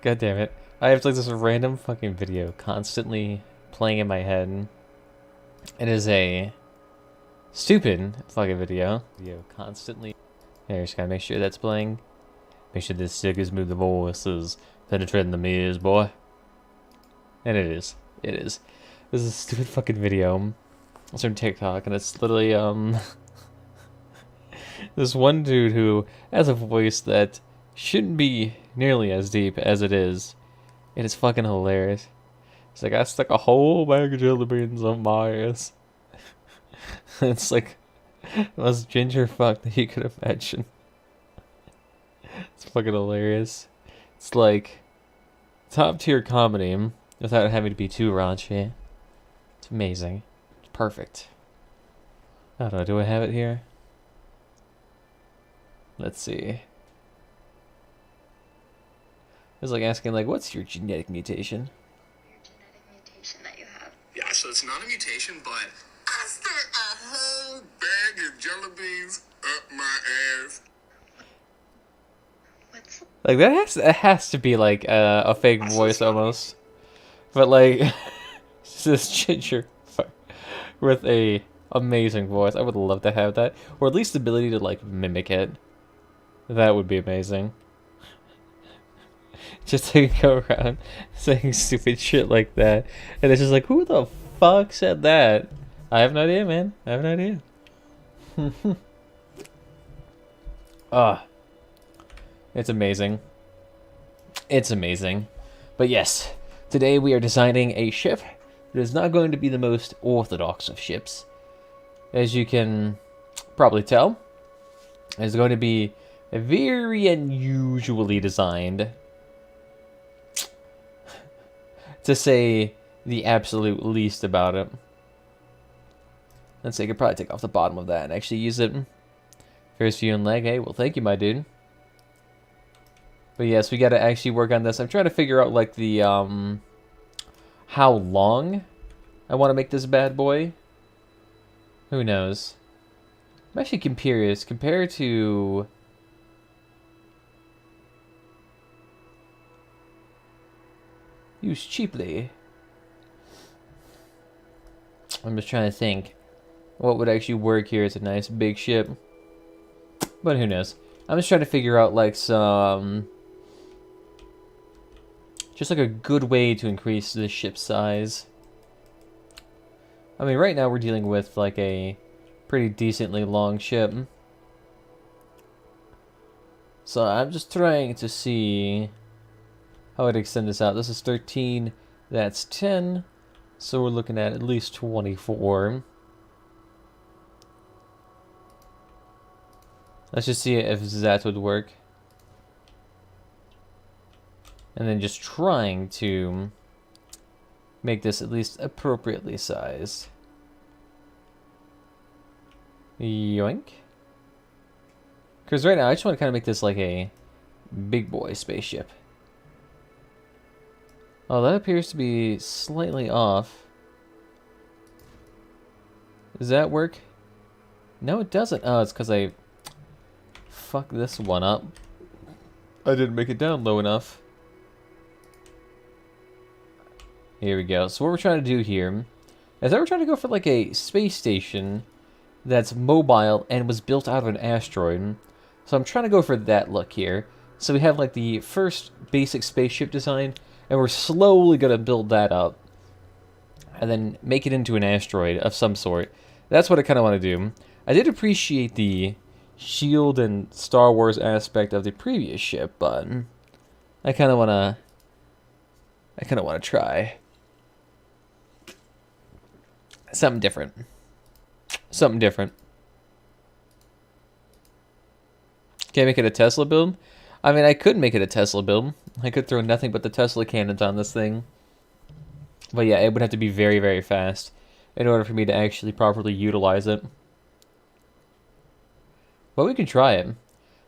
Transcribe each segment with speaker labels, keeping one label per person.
Speaker 1: God damn it. I have like this random fucking video constantly playing in my head. It is a stupid fucking video. Constantly. Here, just gotta make sure that's playing. Make sure the stickers move the voices, penetrating the ears, boy. And it is. It is. This is a stupid fucking video. It's on TikTok, and it's literally, this one dude who has a voice that shouldn't be nearly as deep as it is. And it's fucking hilarious. It's like, I stuck a whole bag of jelly beans on my ass. It's like the most ginger fuck that you could imagine. It's fucking hilarious. It's like top tier comedy without having to be too raunchy. It's amazing. It's perfect. I don't know, do I have it here? Let's see. It's like asking, like, what's your genetic mutation?
Speaker 2: Your genetic mutation that you have.
Speaker 3: Yeah, so it's not a mutation, but I stuck a whole bag of jelly beans up my ass.
Speaker 2: What's
Speaker 1: Like, that has to be, like, a fake voice almost. But, like, it's this ginger fuck with a amazing voice. I would love to have that. Or at least the ability to, like, mimic it. That would be amazing. Just to go around saying stupid shit like that. And it's just like, who the fuck said that? I have no idea, man. I have no idea. Ah. It's amazing. It's amazing. But yes, today we are designing a ship that is not going to be the most orthodox of ships. As you can probably tell, it's going to be very unusually designed. To say the absolute least about it. Let's say I could probably take off the bottom of that and actually use it. First view and leg. Hey, well, thank you, my dude. But yes, we got to actually work on this. I'm trying to figure out, like, the, how long I want to make this bad boy. Who knows? I'm actually curious. Compared to... Used cheaply. I'm just trying to think what would actually work here as a nice big ship. But who knows? I'm just trying to figure out, like, some... just like a good way to increase the ship size. I mean, right now we're dealing with, like, a pretty decently long ship. So I'm just trying to see how I'd extend this out. This is 13, that's 10. So we're looking at least 24. Let's just see if that would work. And then just trying to make this at least appropriately sized. Yoink. Because right now I just want to kind of make this like a big boy spaceship. Oh, that appears to be slightly off. Does that work? No, it doesn't. Oh, it's because I fucked this one up. I didn't make it down low enough. Here we go. So what we're trying to do here is that we're trying to go for like a space station that's mobile and was built out of an asteroid. So I'm trying to go for that look here. So we have like the first basic spaceship design, and we're slowly going to build that up and then make it into an asteroid of some sort. That's what I kind of want to do. I did appreciate the shield and Star Wars aspect of the previous ship, but I kind of want to try something different. Something different. Can't make it a Tesla build? I mean, I could make it a Tesla build. I could throw nothing but the Tesla cannons on this thing. But yeah, it would have to be very, very fast in order for me to actually properly utilize it. But we can try it.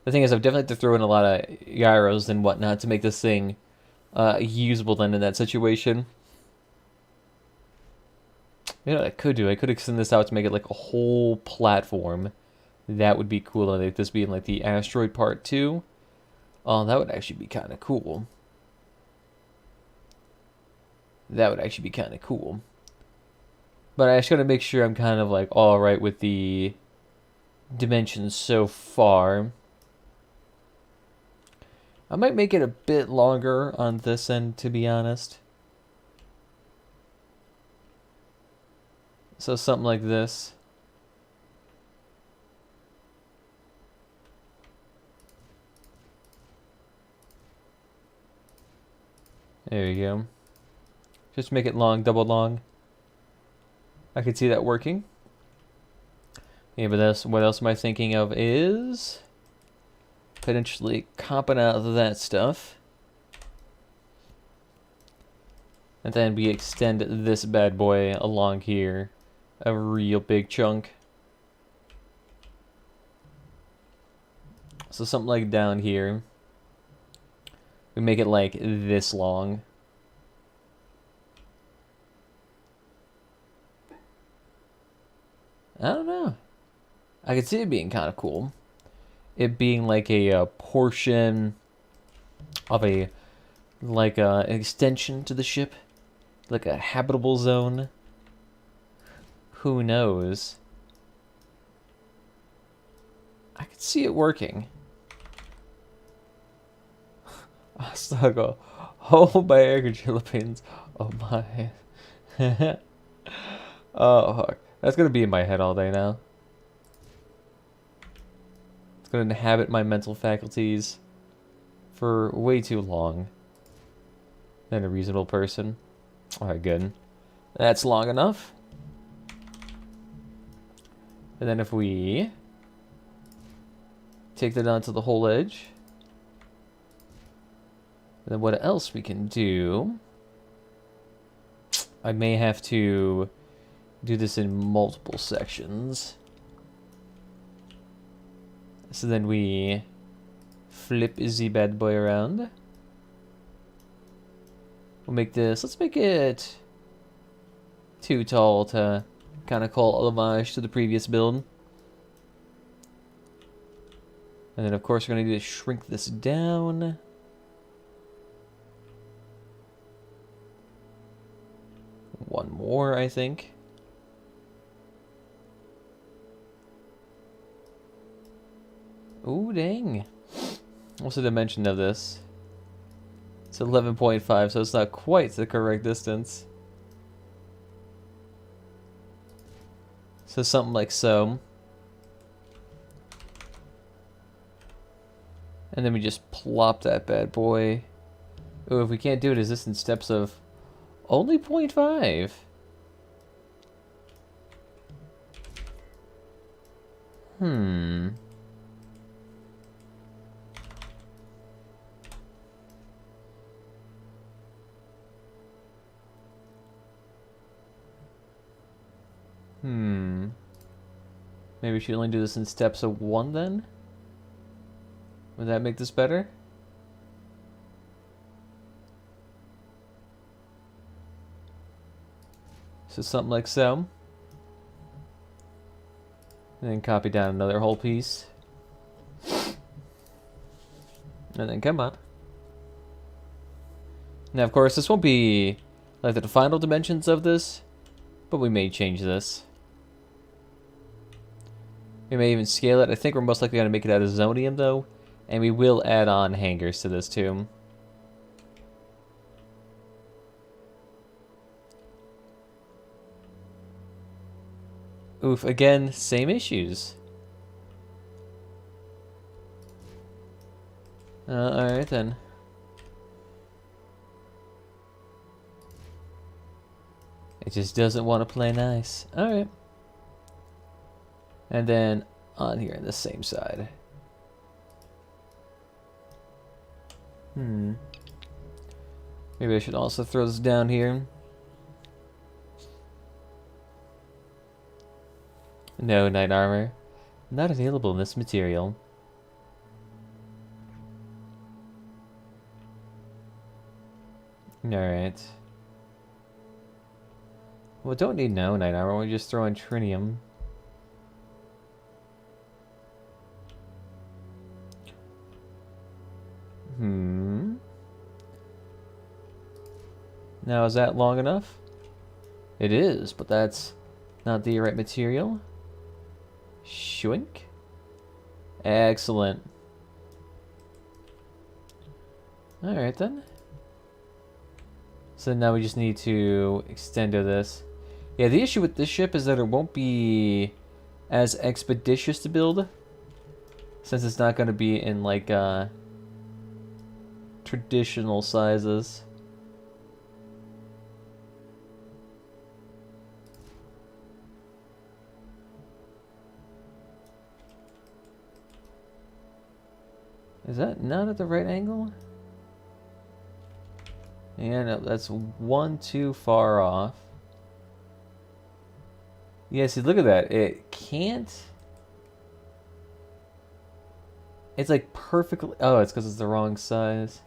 Speaker 1: The thing is, I've definitely had to throw in a lot of gyros and whatnot to make this thing usable then in that situation. You know what I could do? I could extend this out to make it like a whole platform. That would be cool. And like this being like the asteroid part 2. Oh, that would actually be kind of cool. That would actually be kind of cool. But I just gotta make sure I'm kind of like alright with the dimensions so far. I might make it a bit longer on this end, to be honest. So something like this. There you go. Just make it long, double long. I could see that working. Yeah, but that's what else am I thinking of is potentially comping out that stuff. And then we extend this bad boy along here a real big chunk. So something like down here. We make it like this long. I don't know. I could see it being kind of cool. It being like a portion of a, like an extension to the ship. Like a habitable zone. Who knows? I could see it working. I stuck a whole bag of jalapenos. Oh my. Oh, fuck. That's gonna be in my head all day now. It's gonna inhabit my mental faculties for way too long than a reasonable person. Alright, good. That's long enough. And then if we take that onto the whole edge, and then what else we can do, I may have to do this in multiple sections. So then we flip the bad boy around. We'll make this, let's make it too tall to kind of call homage to the previous build. And then of course we're going to need to shrink this down. One more, I think. Ooh, dang. What's the dimension of this? It's 11.5, so it's not quite the correct distance. So something like so. And then we just plop that bad boy. Ooh, if we can't do it, is this in steps of only 0.5? Hmm. Maybe we should only do this in steps of 1 then? Would that make this better? So something like so. And then copy down another whole piece. And then come on. Now of course this won't be like the final dimensions of this, but we may change this. We may even scale it. I think we're most likely going to make it out of zonium though. And we will add on hangers to this too. Oof, again, same issues. Alright then. It just doesn't want to play nice. Alright. And then on here on the same side. Maybe I should also throw this down here. No, knight armor. Not available in this material. Alright. Well, don't need no knight armor. We just throw in trinium. Now, is that long enough? It is, but that's not the right material. Shwink. Excellent. Alright then. So now we just need to extend to this. Yeah, the issue with this ship is that it won't be as expeditious to build, since it's not going to be in like traditional sizes. Is that not at the right angle? Yeah, no, that's one too far off. Yeah, see, look at that. It can't... It's like perfectly... Oh, it's because it's the wrong size.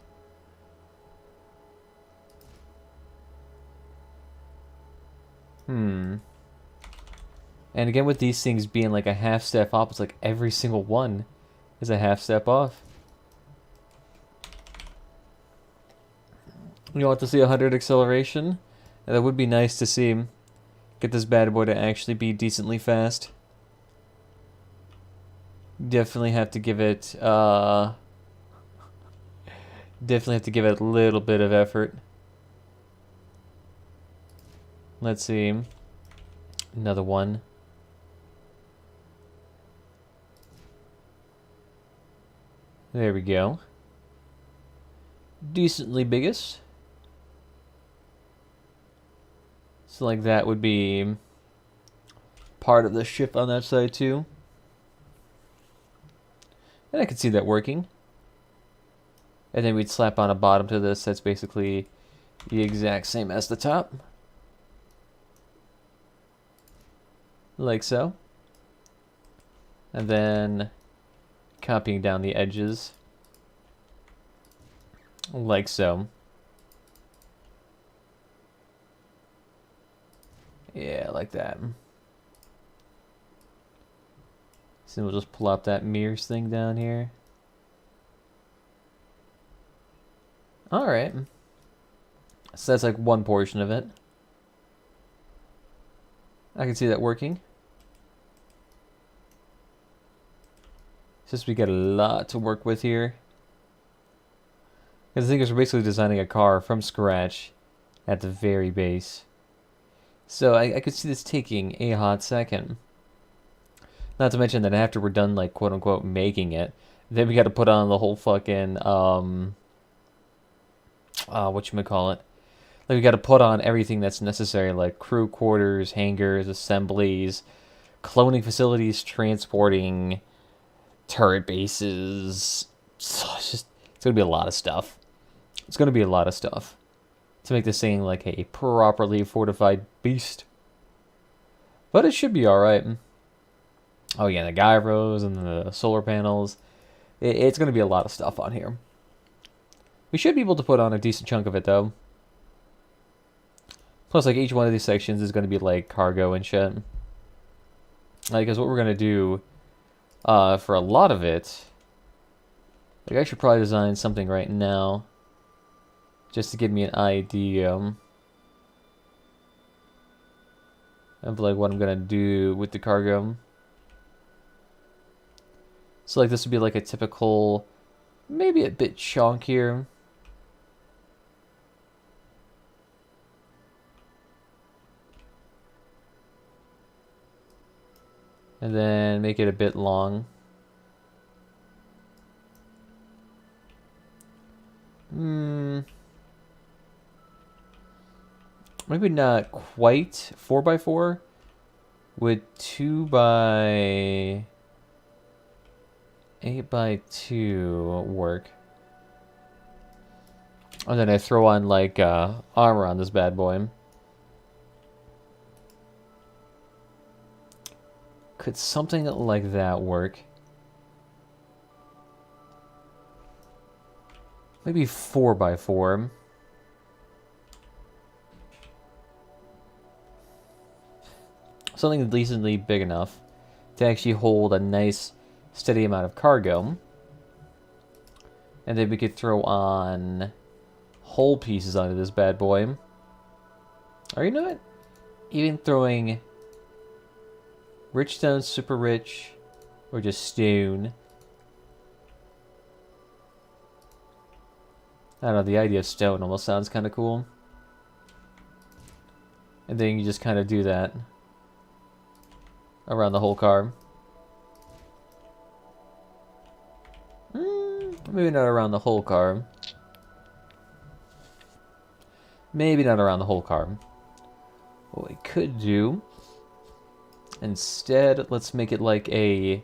Speaker 1: And again, with these things being like a half step off, it's like every single one is a half step off. You want to see 100 acceleration? And that would be nice to see. Get this bad boy to actually be decently fast. Definitely have to give it, definitely have to give it a little bit of effort. Let's see. Another one. There we go. Decently biggest. So like that would be part of the ship on that side too. And I could see that working. And then we'd slap on a bottom to this that's basically the exact same as the top. Like so. And then copying down the edges. Like so. Yeah, like that. So we'll just plop that mirrors thing down here. Alright. So that's like one portion of it. I can see that working. Since we got a lot to work with here. Because the thing is, we're basically designing a car from scratch at the very base. So I could see this taking a hot second. Not to mention that after we're done, like, quote-unquote, making it, then we got to put on the whole fucking, whatchamacallit. Like, we got to put on everything that's necessary, like crew quarters, hangars, assemblies, cloning facilities, transporting, turret bases. So it's going to be a lot of stuff. It's going to be a lot of stuff to make this thing like a properly fortified beast. But it should be alright. Oh yeah, the gyros and the solar panels. It's going to be a lot of stuff on here. We should be able to put on a decent chunk of it though. Plus, like, each one of these sections is going to be like cargo and shit. Like, because what we're going to do for a lot of it, like, I should probably design something right now just to give me an idea of like what I'm gonna do with the cargo. So like this would be like a typical, maybe a bit chunkier. And then make it a bit long. Maybe not quite 4x4. Would 2x 8x2 work? And then I throw on like armor on this bad boy. Could something like that work? Maybe 4x4. Something decently big enough to actually hold a nice, steady amount of cargo. And then we could throw on hull pieces onto this bad boy. Or you know what? Even throwing rich stone, super rich, or just stone. I don't know, the idea of stone almost sounds kind of cool. And then you just kind of do that around the whole car. Maybe not around the whole car. Maybe not around the whole car. What we could do, instead, let's make it like a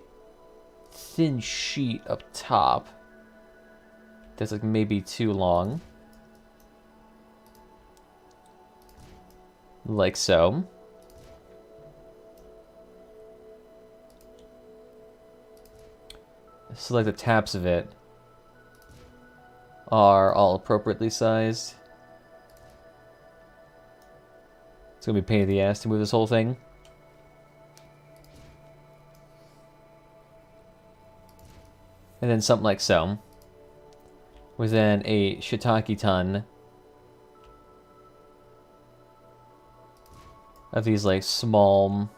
Speaker 1: thin sheet up top. That's like maybe too long. Like so. So like the taps of it are all appropriately sized. It's gonna be a pain in the ass to move this whole thing. And then something like so. With then a shiitake ton of these like small...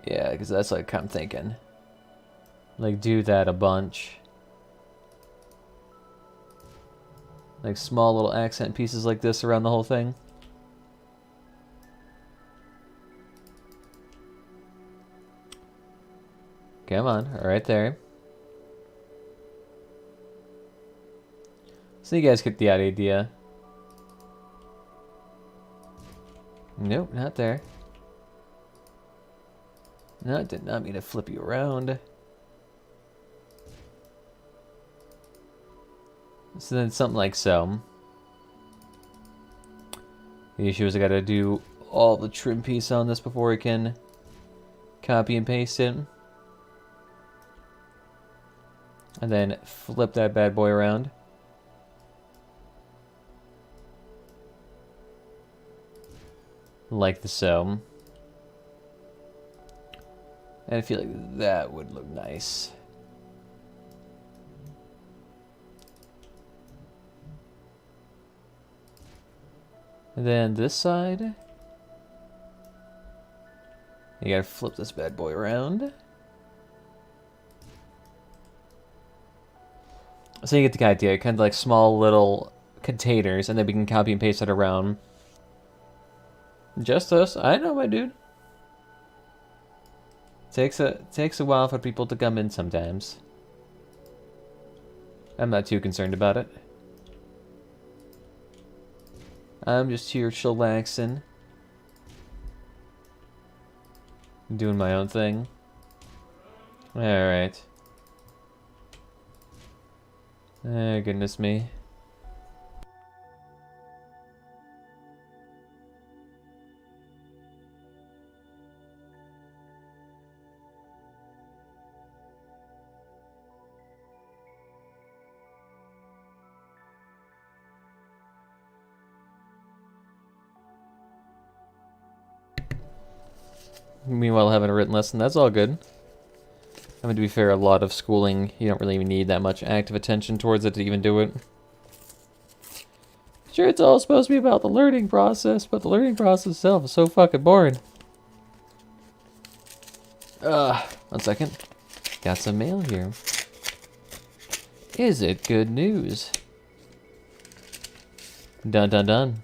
Speaker 1: Yeah, because that's like I'm thinking. Like do that a bunch. Like small little accent pieces like this around the whole thing. Come on, right there. So you guys get the idea. Nope, not there. No, I did not mean to flip you around. So then something like so. The issue is I gotta do all the trim piece on this before I can copy and paste it. And then flip that bad boy around. Like the so. And I feel like that would look nice. And then this side, you gotta flip this bad boy around. So you get the idea, kind of like small little containers, and then we can copy and paste it around. Just us, I know, my dude. Takes a while for people to come in sometimes. I'm not too concerned about it. I'm just here chillaxing. Doing my own thing. Alright. Oh, goodness me. Meanwhile, having a written lesson, that's all good. I mean, to be fair, a lot of schooling, you don't really even need that much active attention towards it to even do it. Sure, it's all supposed to be about the learning process, but the learning process itself is so fucking boring. One second. Got some mail here. Is it good news? Dun dun dun.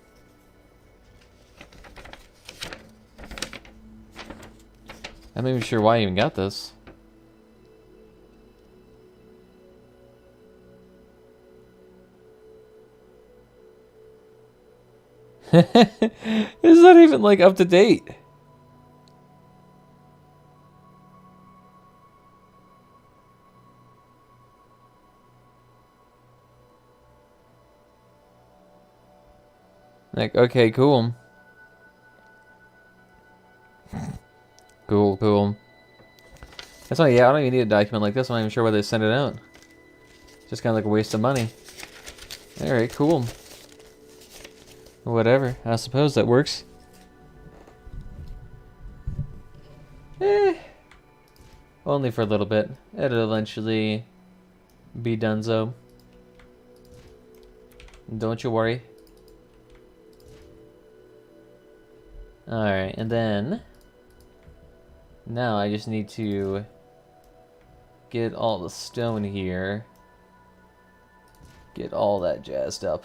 Speaker 1: I'm not even sure why I even got this. It's not even like up to date. Like, okay, cool. Cool. That's why, yeah, I don't even need a document like this. I'm not even sure why they sent it out. Just kind of like a waste of money. Alright, cool. Whatever. I suppose that works. Only for a little bit. It'll eventually be donezo. Don't you worry. Alright, and then now I just need to get all the stone here. Get all that jazzed up.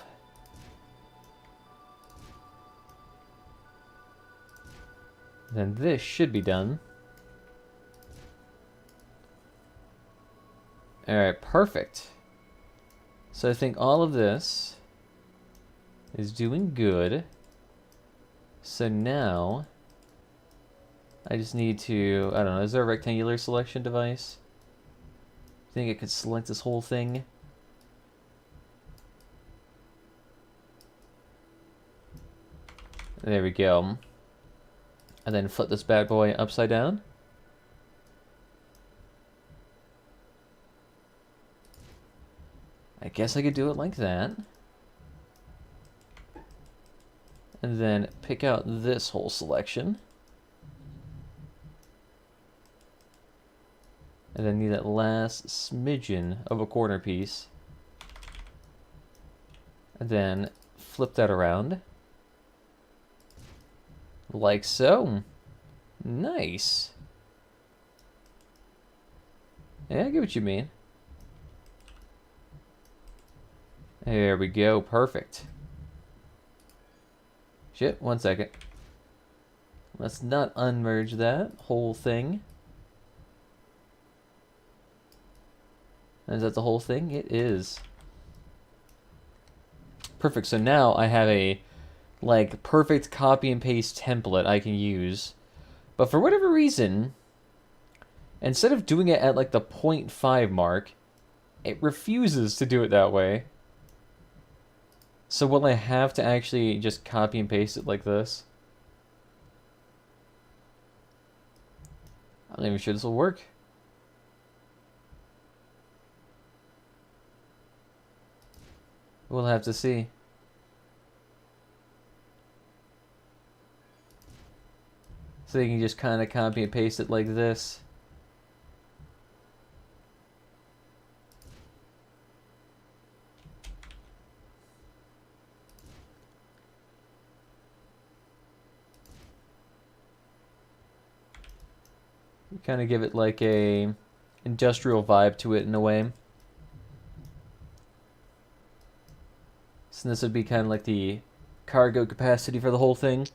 Speaker 1: Then this should be done. Alright, perfect. So I think all of this is doing good. So now I just need to, I don't know, is there a rectangular selection device? I think I could select this whole thing. There we go. And then flip this bad boy upside down. I guess I could do it like that. And then pick out this whole selection. And then need that last smidgen of a corner piece. And then flip that around. Like so. Nice. Yeah, I get what you mean. There we go. Perfect. Shit, 1 second. Let's not unmerge that whole thing. Is that the whole thing? It is. Perfect. So now I have a like perfect copy and paste template I can use. But for whatever reason, instead of doing it at like the 0.5 mark, it refuses to do it that way. So will I have to actually just copy and paste it like this? I'm not even sure this will work. We'll have to see. So you can just kind of copy and paste it like this. Kind of give it like a industrial vibe to it in a way. So this would be kind of like the cargo capacity for the whole thing.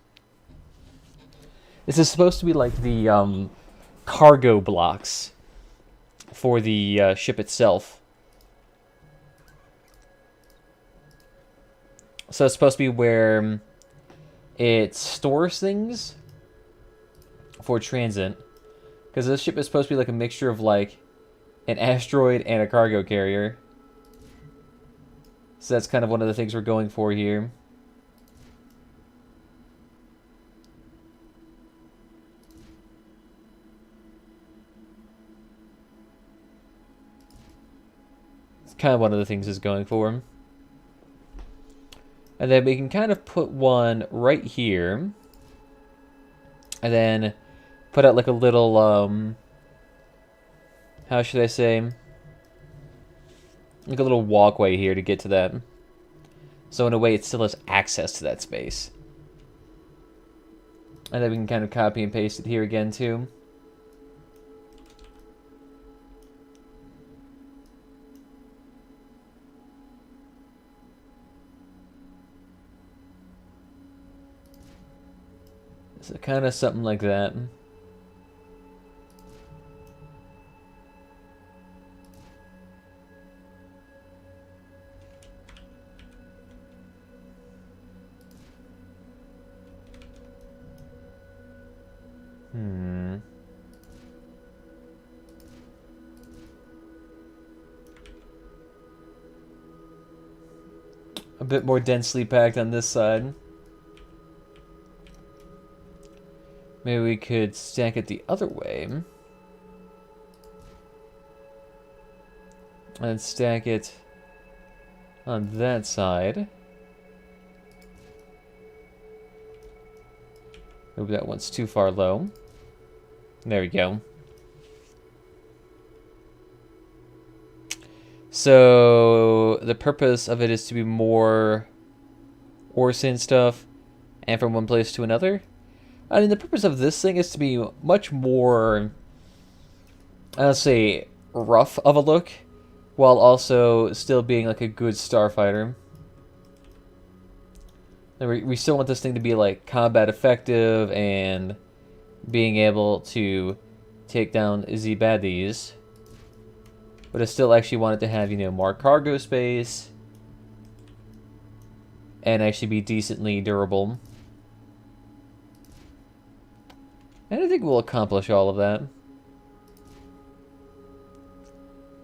Speaker 1: This is supposed to be like the cargo blocks for the ship itself. So it's supposed to be where it stores things for transit. Because this ship is supposed to be like a mixture of like an asteroid and a cargo carrier. So that's kind of one of the things we're going for here. It's kind of one of the things it's going for. And then we can kind of put one right here. And then put out like a little, how should I say? Like a little walkway here to get to that. So in a way it still has access to that space. And then we can kind of copy and paste it here again too. So kind of something like that. A bit more densely packed on this side. Maybe we could stack it the other way. And stack it on that side. Maybe that one's too far low. There we go. So the purpose of it is to be more ore sand stuff and from one place to another. I mean, the purpose of this thing is to be much more, I'll say, rough of a look, while also still being like a good starfighter. We still want this thing to be like combat effective and being able to take down the baddies. But I still actually want it to have, you know, more cargo space and actually be decently durable. And I think we'll accomplish all of that.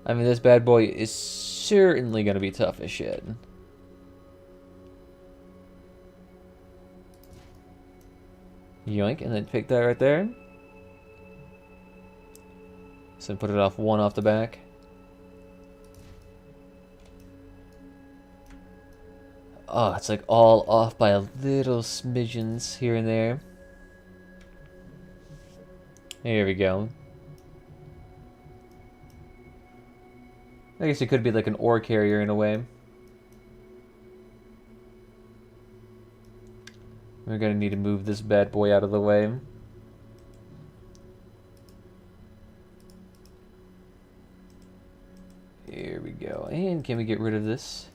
Speaker 1: I mean, this bad boy is certainly going to be tough as shit. Yoink, and then pick that right there. So put it off one off the back. Oh, it's like all off by a little smidgens here and there. Here we go. I guess it could be like an ore carrier in a way. We're gonna need to move this bad boy out of the way. Here we go. And can we get rid of this?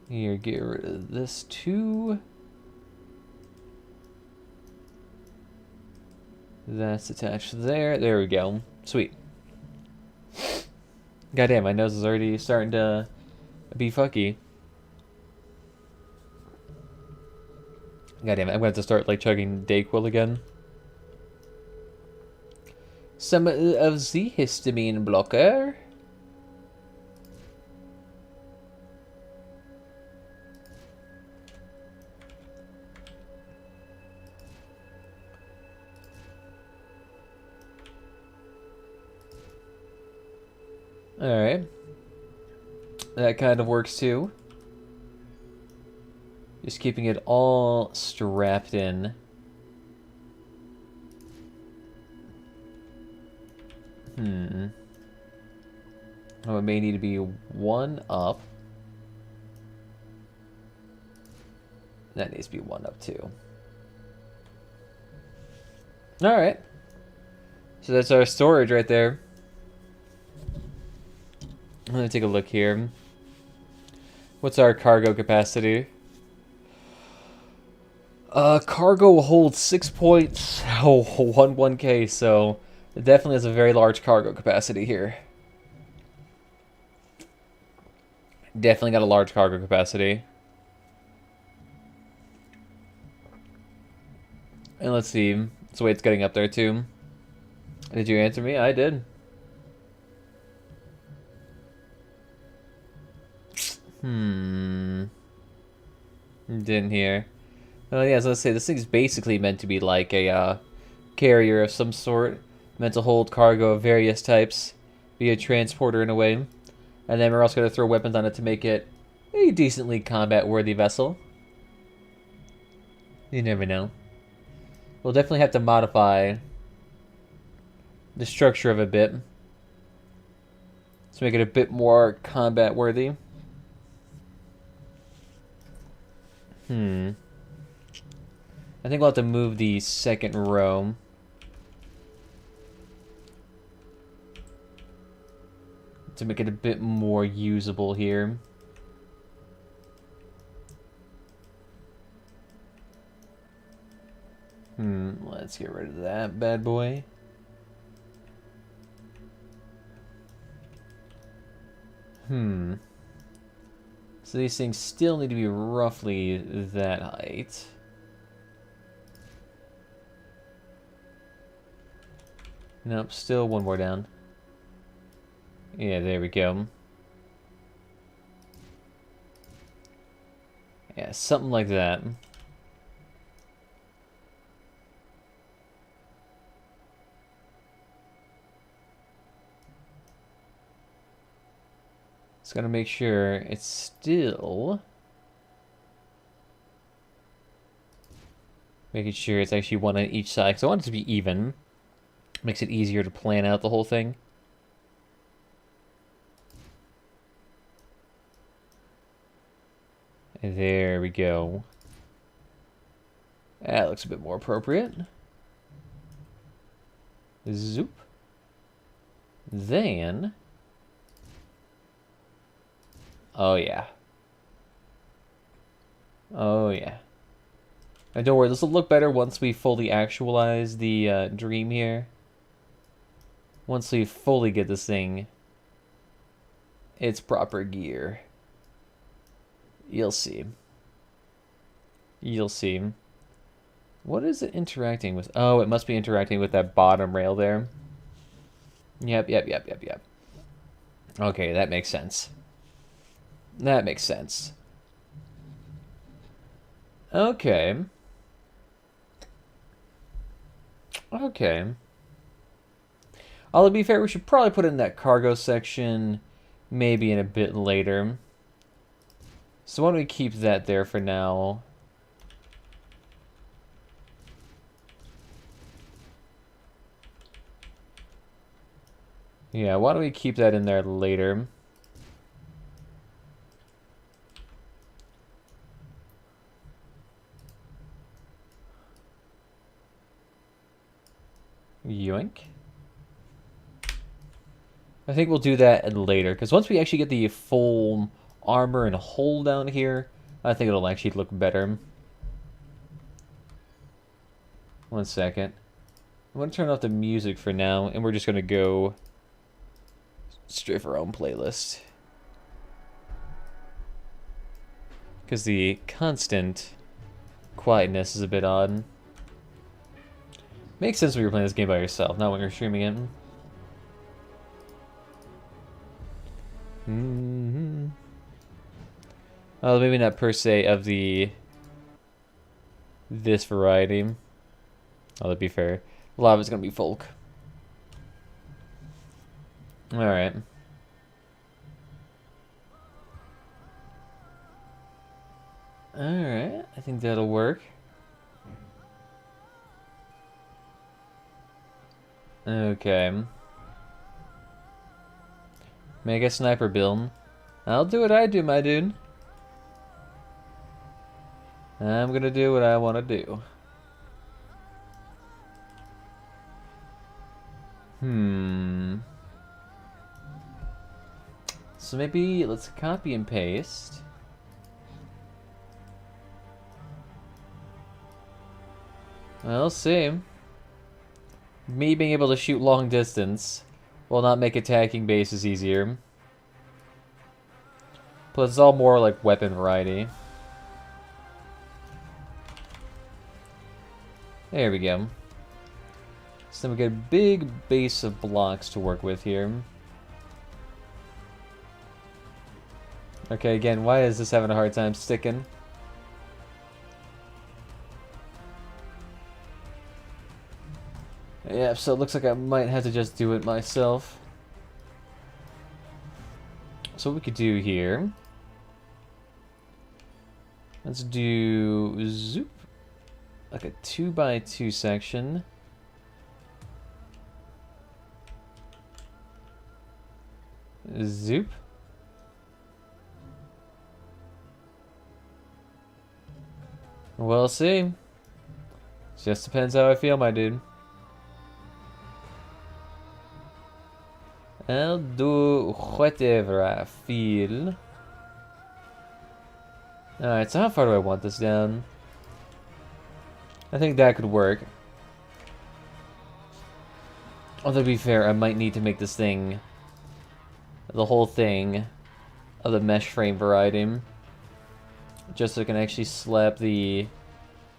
Speaker 1: Here, get rid of this too. That's attached there. There we go. Sweet. Goddamn, my nose is already starting to be fucky. Goddamn, I'm gonna have to start like chugging Dayquil again. Some of the histamine blocker. Alright. That kind of works too. Just keeping it all strapped in. Oh, it may need to be one up. That needs to be one up too. Alright. So that's our storage right there. I'm gonna take a look here. What's our cargo capacity? Cargo holds 6.11k, so it definitely has a very large cargo capacity here. Definitely got a large cargo capacity. And let's see. That's the way it's getting up there too. Did you answer me? I did. Didn't hear. Oh yeah, so let's say this thing's basically meant to be like a carrier of some sort, meant to hold cargo of various types, be a transporter in a way, and then we're also going to throw weapons on it to make it a decently combat-worthy vessel. You never know. We'll definitely have to modify the structure of it a bit to make it a bit more combat-worthy. I think we'll have to move the second row. To make it a bit more usable here. Let's get rid of that bad boy. So these things still need to be roughly that height. Nope, still one more down. Yeah, there we go. Yeah, something like that. Just gotta make sure it's still... Making sure it's actually one on each side, because I want it to be even. Makes it easier to plan out the whole thing. There we go. That looks a bit more appropriate. Zoop. Then... Oh, yeah. Oh, yeah. And don't worry, this will look better once we fully actualize the dream here. Once we fully get this thing its proper gear. You'll see. You'll see. What is it interacting with? Oh, it must be interacting with that bottom rail there. Yep. Okay, that makes sense. That makes sense. Okay. Okay. Although, to be fair, we should probably put in that cargo section maybe in a bit later. So why don't we keep that there for now? Yeah, why don't we keep that in there later? Yoink. I think we'll do that later, because once we actually get the full armor and hull down here, I think it'll actually look better. One second. I'm going to turn off the music for now, and we're just going to go straight for our own playlist. Because the constant quietness is a bit odd. Makes sense when you're playing this game by yourself, not when you're streaming it. Well, maybe not per se of this variety. Oh, to be fair, a lot of it's gonna be folk. All right. All right. I think that'll work. Okay. Mega sniper build. I'll do what I do, my dude. I'm gonna do what I want to do. So maybe let's copy and paste. We'll see. Me being able to shoot long distance will not make attacking bases easier. Plus, it's all more like weapon variety. There we go. So then we get a big base of blocks to work with here. Okay, again, why is this having a hard time sticking? Yeah, so it looks like I might have to just do it myself. So what we could do here... Let's do... Zoop. Like a 2x2 section. Zoop. We'll see. Just depends how I feel, my dude. I'll do whatever I feel. Alright, so how far do I want this down? I think that could work. Although to be fair, I might need to make this thing, the whole thing, of the mesh frame variety. Just so I can actually slap the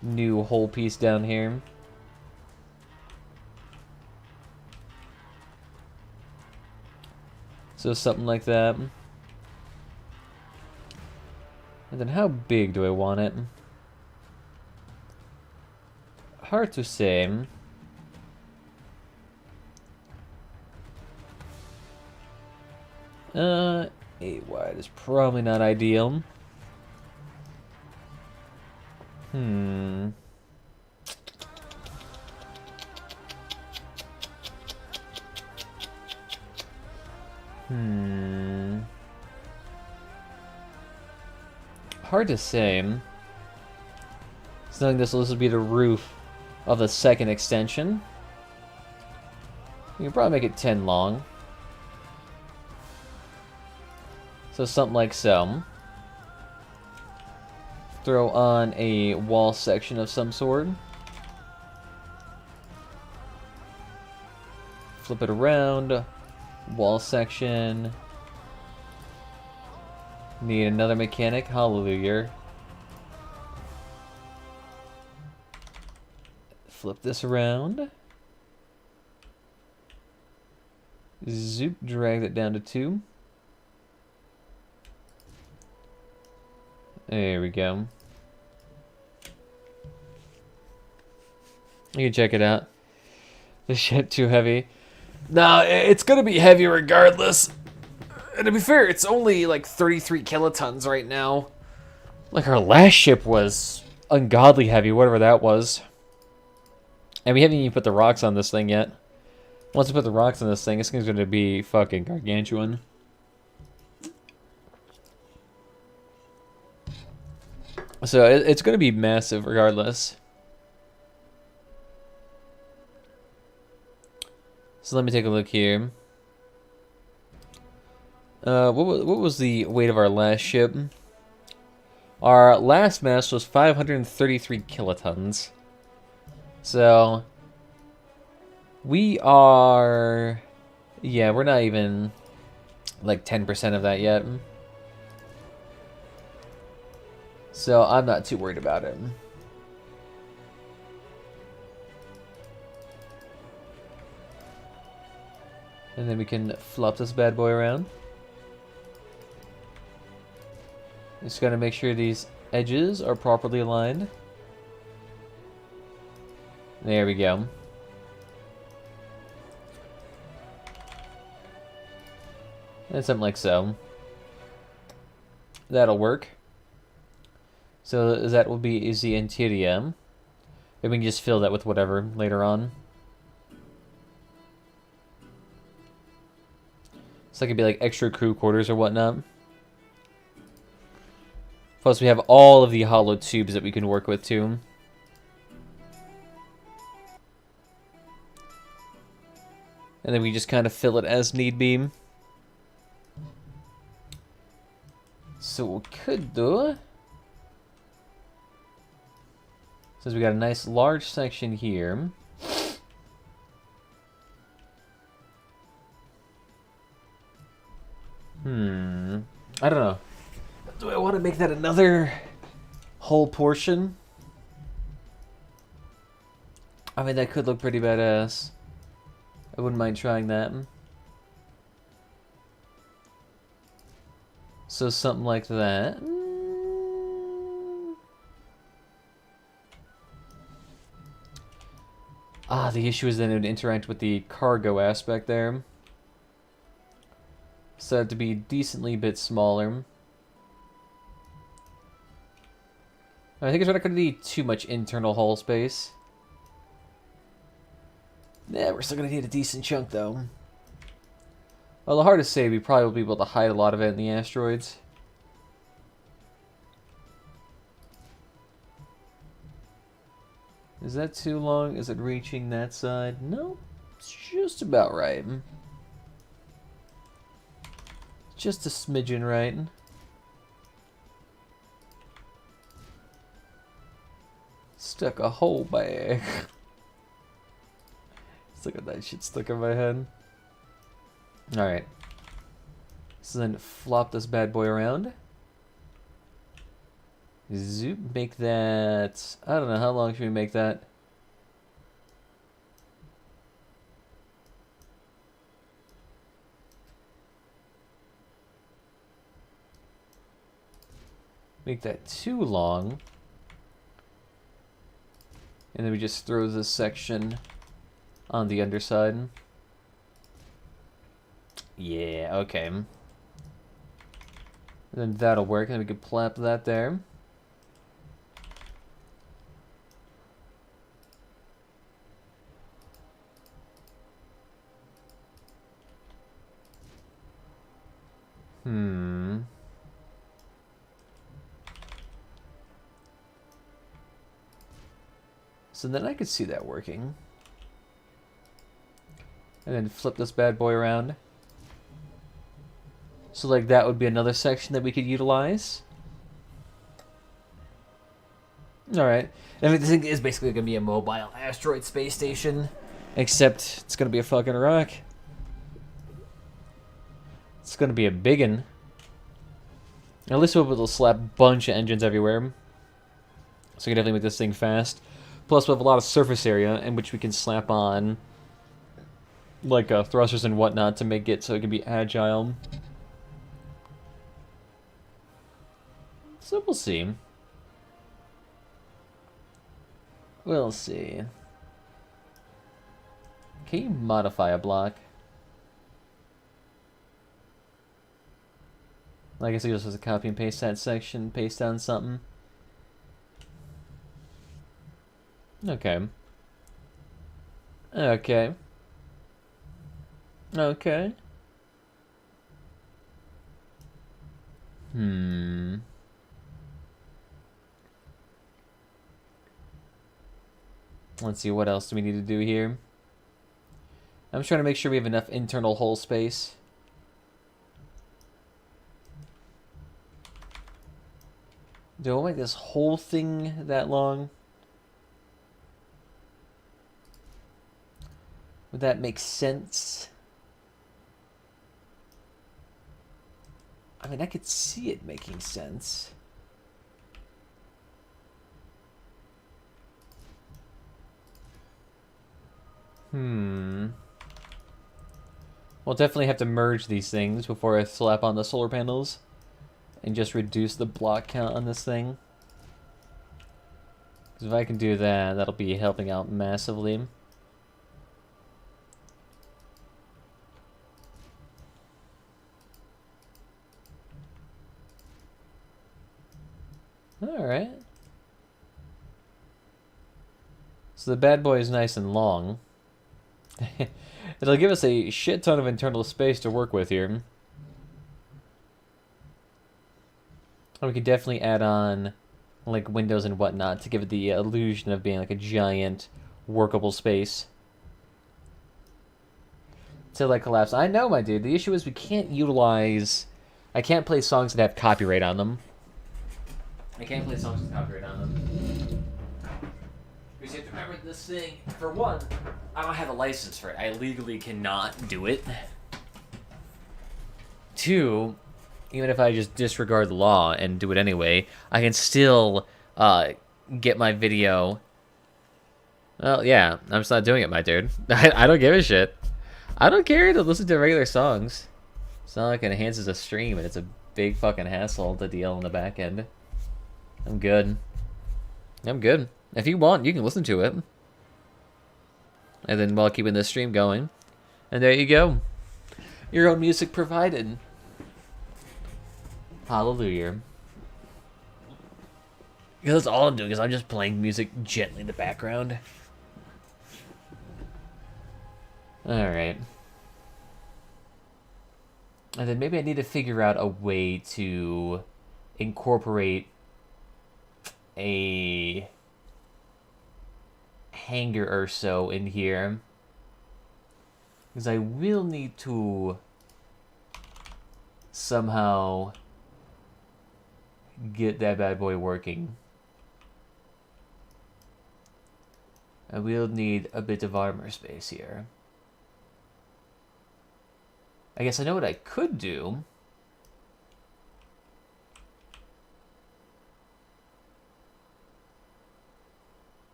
Speaker 1: new whole piece down here. So something like that. And then how big do I want it? Hard to say. 8 wide is probably not ideal. hard to say. Knowing this will be the roof of the second extension. You can probably make it 10 long. So something like so. Throw on a wall section of some sort. Flip it around. Wall section. Need another mechanic. Hallelujah. Flip this around. Zoop, drag that down to 2. There we go. You can check it out. This shit too heavy. Nah, it's gonna be heavy regardless. And to be fair, it's only like 33 kilotons right now. Like our last ship was ungodly heavy, whatever that was. And we haven't even put the rocks on this thing yet. Once we put the rocks on this thing, this thing's gonna be fucking gargantuan. So it's gonna be massive regardless. So let me take a look here. What was the weight of our last ship? Our last mass was 533 kilotons. So we are, yeah, we're not even like 10% of that yet. So I'm not too worried about it. And then we can flop this bad boy around. Just gotta make sure these edges are properly aligned. There we go. And something like so. That'll work. So that will be is the interior. And we can just fill that with whatever later on. So it could be like extra crew quarters or whatnot. Plus we have all of the hollow tubes that we can work with too. And then we just kind of fill it as need be. So what we could do, since we got a nice large section here, I don't know. Do I want to make that another whole portion? I mean, that could look pretty badass. I wouldn't mind trying that. So something like that. Ah, the issue is then it would interact with the cargo aspect there. So to be decently a bit smaller. I think it's not going to be too much internal hull space. Yeah, we're still going to need a decent chunk though. Well, the hard to say, we probably will be able to hide a lot of it in the asteroids. Is that too long? Is it reaching that side? No, it's just about right. Just a smidgen right. Stuck a whole bag. Look at that shit stuck in my head. Alright. So then flop this bad boy around. Zoop, make that... I don't know, how long should we make that? Make that too long. And then we just throw this section on the underside. Yeah, okay. And then that'll work, and we can plap that there. So then I could see that working. And then flip this bad boy around. So like that would be another section that we could utilize. Alright. I mean, this thing is basically going to be a mobile asteroid space station. Except it's going to be a fucking rock. It's going to be a biggin. At least we'll be able to slap a bunch of engines everywhere. So we can definitely make this thing fast. Plus we have a lot of surface area in which we can slap on like thrusters and whatnot to make it so it can be agile. So we'll see. We'll see. Can you modify a block? I guess I just have to copy and paste that section, paste down something. Okay. Okay. Okay. Let's see, what else do we need to do here? I'm trying to make sure we have enough internal hull space. Do I make this whole thing that long? Would that make sense? I mean, I could see it making sense. We'll definitely have to merge these things before I slap on the solar panels and just reduce the block count on this thing. Because if I can do that, that'll be helping out massively. Alright. So the bad boy is nice and long. It'll give us a shit ton of internal space to work with here. And we could definitely add on like windows and whatnot to give it the illusion of being like a giant workable space. Till I collapse. I know, my dude. The issue is we can't utilize... I can't play songs that have copyright on them. I can't play songs with copyright on them. Because you have to remember this thing, for one, I don't have a license for it. I legally cannot do it. Two, even if I just disregard the law and do it anyway, I can still get my video... Well, yeah, I'm just not doing it, my dude. I don't give a shit. I don't care to listen to regular songs. It's not like it enhances a stream, and it's a big fucking hassle to deal on the back end. I'm good. I'm good. If you want, you can listen to it. And then while keeping this stream going. And there you go. Your own music provided. Hallelujah. Because that's all I'm doing, is I'm just playing music gently in the background. Alright. And then maybe I need to figure out a way to incorporate a hangar or so in here, because I will need to somehow get that bad boy working. I will need a bit of armor space here. I guess I know what I could do.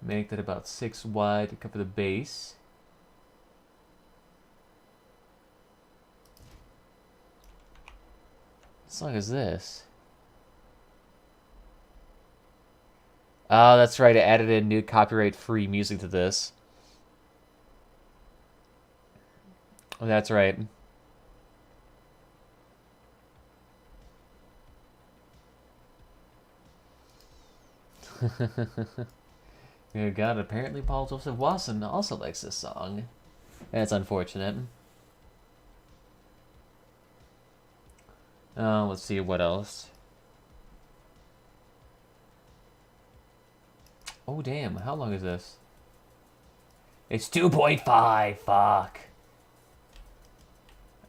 Speaker 1: Make that about 6 wide to cover the base. What song is this? Oh, that's right. I added in new copyright-free music to this. Oh, that's right. Good God, apparently Paul Joseph Watson also likes this song. That's unfortunate. Let's see what else. Oh, damn. How long is this? It's 2.5. Fuck.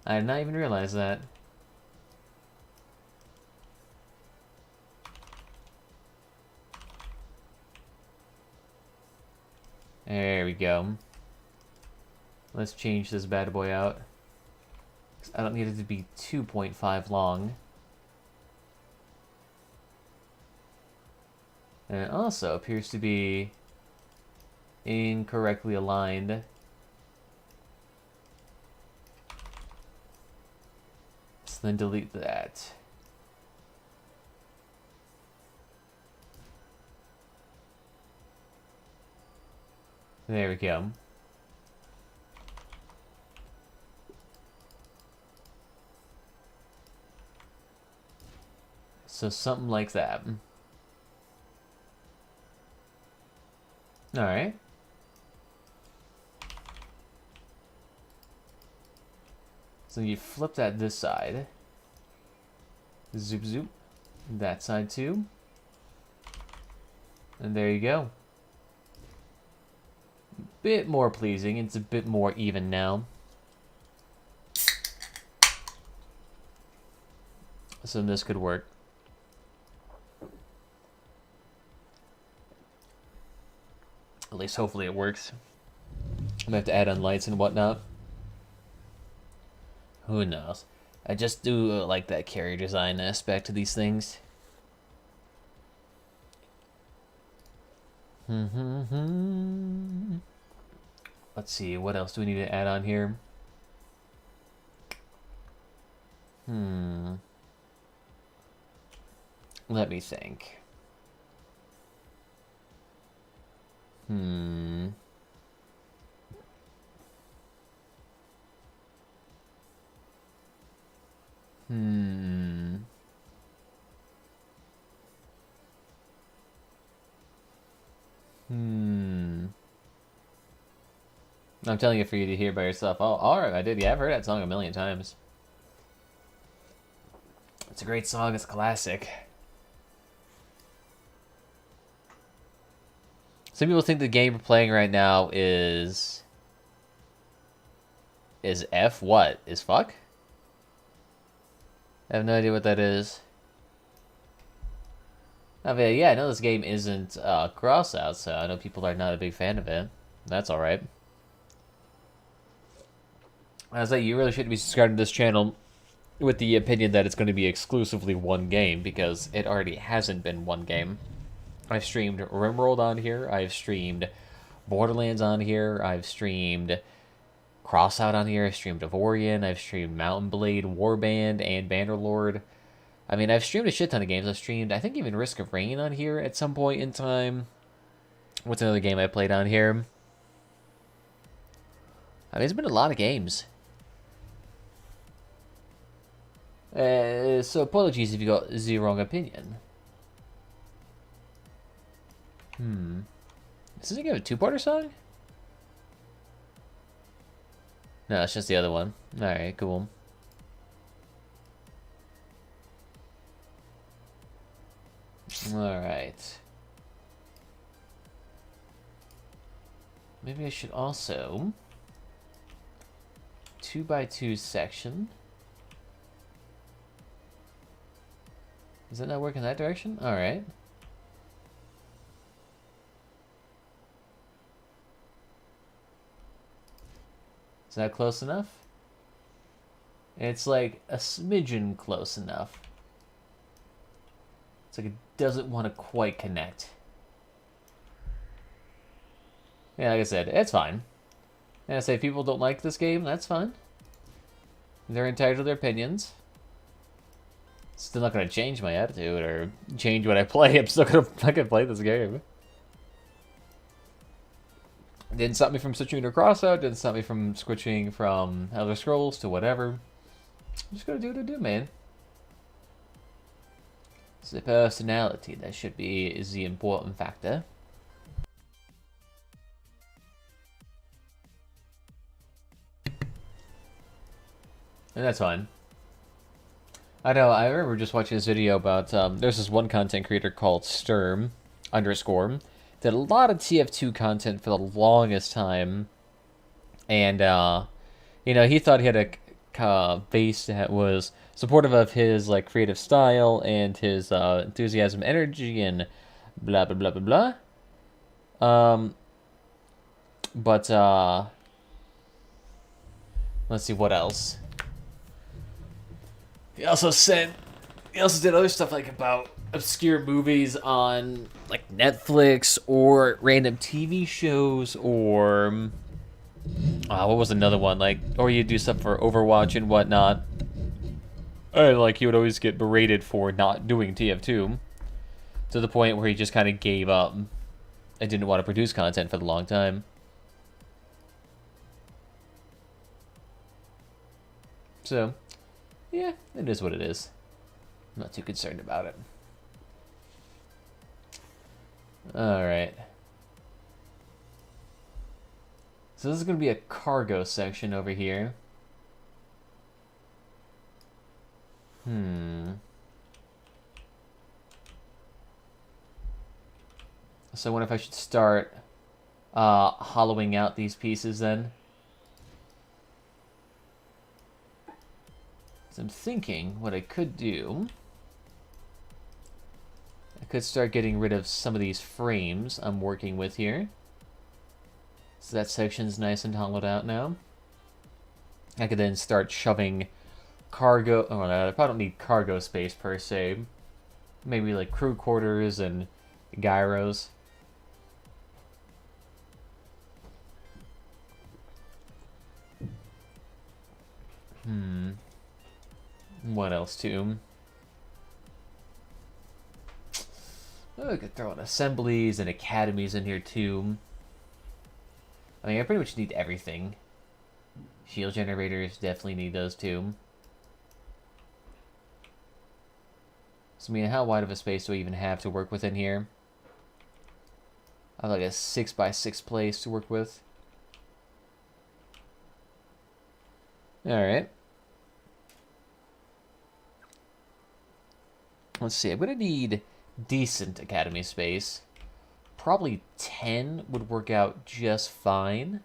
Speaker 1: I did not even realize that. There we go. Let's change this bad boy out. I don't need it to be 2.5 long. And it also appears to be incorrectly aligned. So then delete that. There we go. So something like that. Alright. So you flip that this side. Zoop zoop. That side too. And there you go. Bit more pleasing. It's a bit more even now. So this could work. At least hopefully it works. I'm gonna have to add on lights and whatnot. Who knows? I just do like that carrier design aspect to these things. Let's see, what else do we need to add on here? Let me think. I'm telling you for you to hear by yourself. Oh, alright, I did. Yeah, I've heard that song a million times. It's a great song. It's a classic. Some people think the game we're playing right now is F what? Is fuck? I have no idea what that is. I mean, yeah, I know this game isn't cross out, so I know people are not a big fan of it. That's alright. I was like, you really shouldn't be subscribing to this channel with the opinion that it's going to be exclusively one game, because it already hasn't been one game. I've streamed RimWorld on here, I've streamed Borderlands on here, I've streamed Crossout on here, I've streamed Avorion, I've streamed Mountain Blade, Warband, and Bannerlord. I mean, I've streamed a shit ton of games. I've streamed, I think, even Risk of Rain on here at some point in time. What's another game I played on here? I mean, it's been a lot of games. So apologies if you got the wrong opinion. Does this give a two-parter song? No, it's just the other one. Alright, cool. Alright. Maybe I should also 2x2 section. Does that not work in that direction? Alright. Is that close enough? It's like a smidgen close enough. It's like it doesn't want to quite connect. Yeah, like I said, it's fine. And I say if people don't like this game, that's fine. They're entitled to their opinions. Still not going to change my attitude or change what I play. I'm still not going to play this game. Didn't stop me from switching to Crossout. Didn't stop me from switching from Elder Scrolls to whatever. I'm just going to do what I do, man. It's the personality that should be is the important factor. And that's fine. I know, I remember just watching this video about, there's this one content creator called Sturm _ did a lot of TF2 content for the longest time, and he thought he had a base that was supportive of his like creative style and his enthusiasm, energy, and blah blah blah blah blah. But let's see what else. He also did other stuff like about obscure movies on like Netflix or random TV shows or what was another one like? Or you do stuff for Overwatch and whatnot. And like he would always get berated for not doing TF2 to the point where he just kind of gave up and didn't want to produce content for the long time. So, yeah, it is what it is. I'm not too concerned about it. Alright. So this is going to be a cargo section over here. So I wonder if I should start hollowing out these pieces then. So I'm thinking what I could do, I could start getting rid of some of these frames I'm working with here. So that section's nice and hollowed out now. I could then start shoving cargo. Oh, I probably don't need cargo space per se. Maybe like crew quarters and gyros. What else too? Oh, I could throw in assemblies and academies in here too. I mean, I pretty much need everything. Shield generators, definitely need those too. So, I mean, how wide of a space do I even have to work with in here? I have like a 6x6 place to work with. Alright. Let's see, I'm going to need decent academy space. Probably 10 would work out just fine.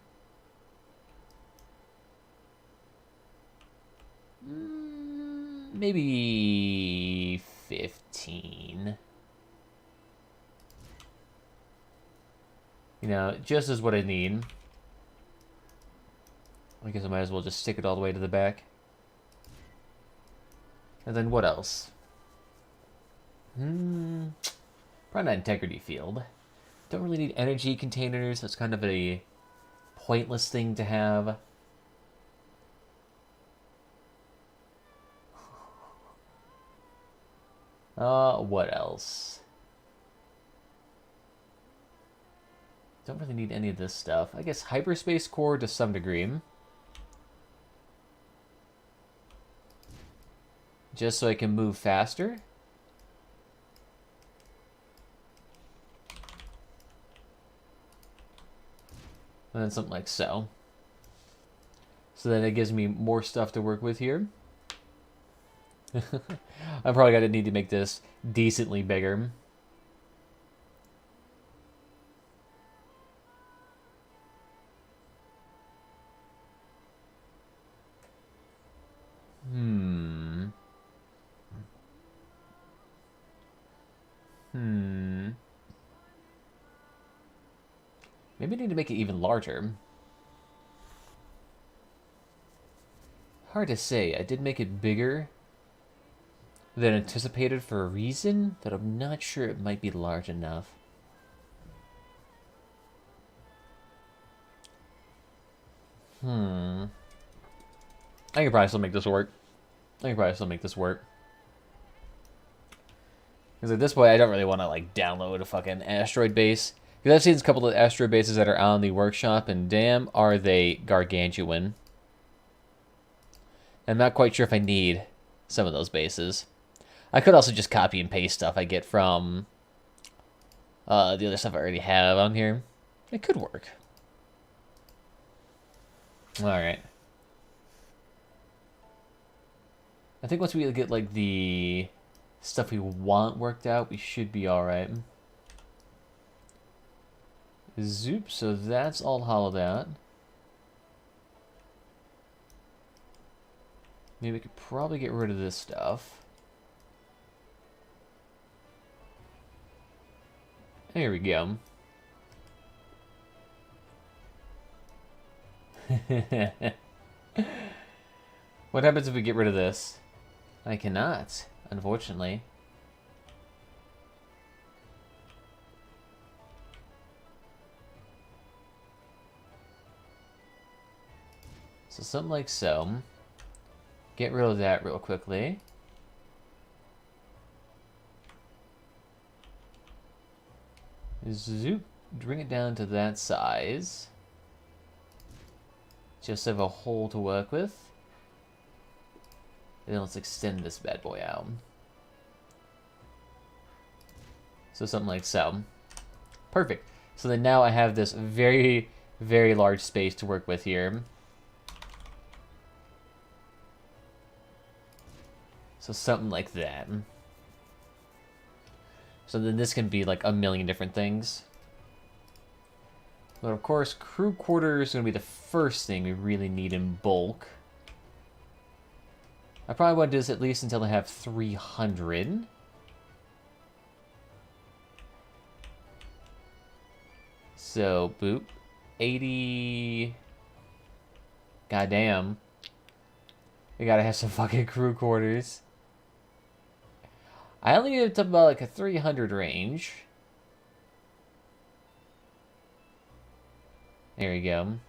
Speaker 1: Maybe 15. You know, just as what I need. I guess I might as well just stick it all the way to the back. And then what else? Probably not integrity field. Don't really need energy containers. That's kind of a pointless thing to have. What else? Don't really need any of this stuff. I guess hyperspace core to some degree. Just so I can move faster. And then something like so. So then it gives me more stuff to work with here. I'm probably going to need to make this decently bigger. Maybe I need to make it even larger. Hard to say. I did make it bigger than anticipated for a reason, but I'm not sure it might be large enough. I could probably still make this work. Because at this point, I don't really want to, like, download a fucking asteroid base. Because I've seen a couple of asteroid bases that are on the workshop, and damn, are they gargantuan. I'm not quite sure if I need some of those bases. I could also just copy and paste stuff I get from the other stuff I already have on here. It could work. Alright. I think once we get, like, the stuff we want worked out, we should be alright. Zoop, so that's all hollowed out. Maybe we could probably get rid of this stuff. There we go. What happens if we get rid of this? I cannot, unfortunately. So something like so. Get rid of that real quickly. Zoop. Bring it down to that size. Just have a hole to work with. And then let's extend this bad boy out. So something like so. Perfect. So then now I have this very, very large space to work with here. So something like that. So then this can be like a million different things. But of course, crew quarters is going to be the first thing we really need in bulk. I probably want to do this at least until I have 300. So, boop. 80... Goddamn. We gotta have some fucking crew quarters. I only need to about like a 300 range. There we go.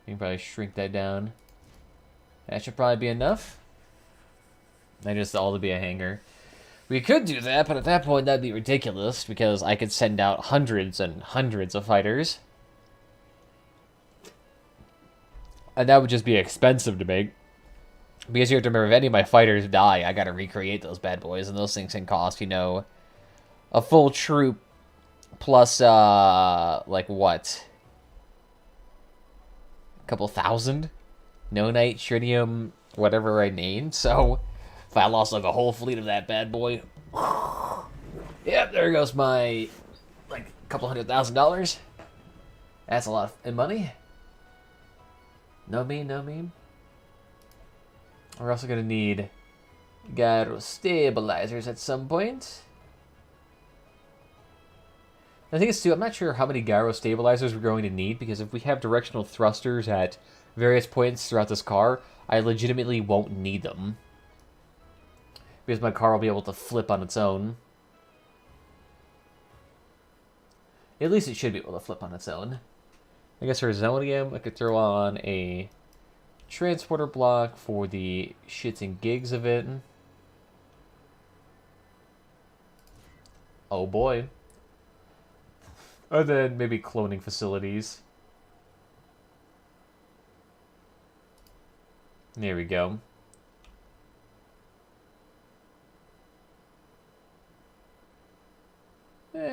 Speaker 1: You can probably shrink that down. That should probably be enough. I just all to be a hangar. We could do that, but at that point that'd be ridiculous because I could send out hundreds and hundreds of fighters. And that would just be expensive to make. Because you have to remember, if any of my fighters die, I gotta recreate those bad boys, and those things can cost, you know, a full troop plus, like what? A couple thousand? Nonite, tritium, whatever I need. So, if I lost like a whole fleet of that bad boy, yep, there goes my, like, couple $100,000. That's a lot of money. No meme, no meme. We're also going to need gyro stabilizers at some point. The thing is, too, I'm not sure how many gyro stabilizers we're going to need, because if we have directional thrusters at various points throughout this car, I legitimately won't need them. Because my car will be able to flip on its own. At least it should be able to flip on its own. I guess for Zonium, I could throw on a transporter block for the shits and gigs of it. Oh boy. And then maybe cloning facilities. There we go.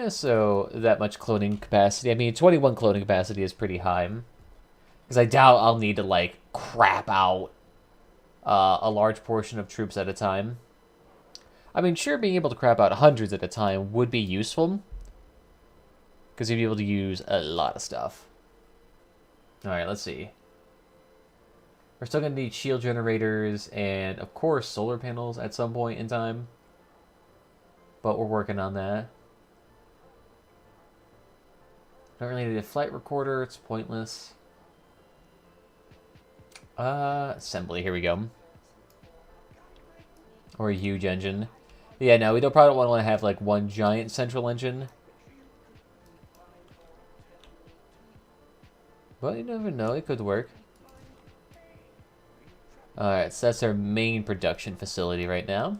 Speaker 1: So that much cloning capacity. I mean, 21 cloning capacity is pretty high. Because I doubt I'll need to, like, crap out a large portion of troops at a time. I mean, sure, being able to crap out hundreds at a time would be useful. Because you'd be able to use a lot of stuff. Alright, let's see. We're still going to need shield generators and, of course, solar panels at some point in time. But we're working on that. Don't really need a flight recorder. It's pointless. Assembly. Here we go. Or a huge engine. Yeah, no, we don't probably want to have, like, one giant central engine. But you never know. It could work. Alright, so that's our main production facility right now.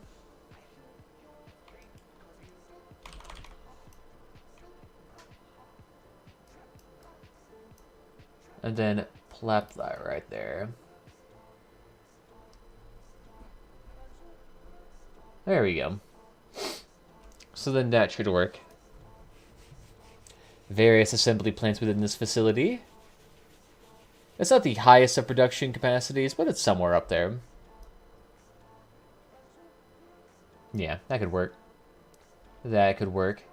Speaker 1: And then plap that right there. There we go. So then that should work. Various assembly plants within this facility. It's not the highest of production capacities, but it's somewhere up there. Yeah, that could work. That could work.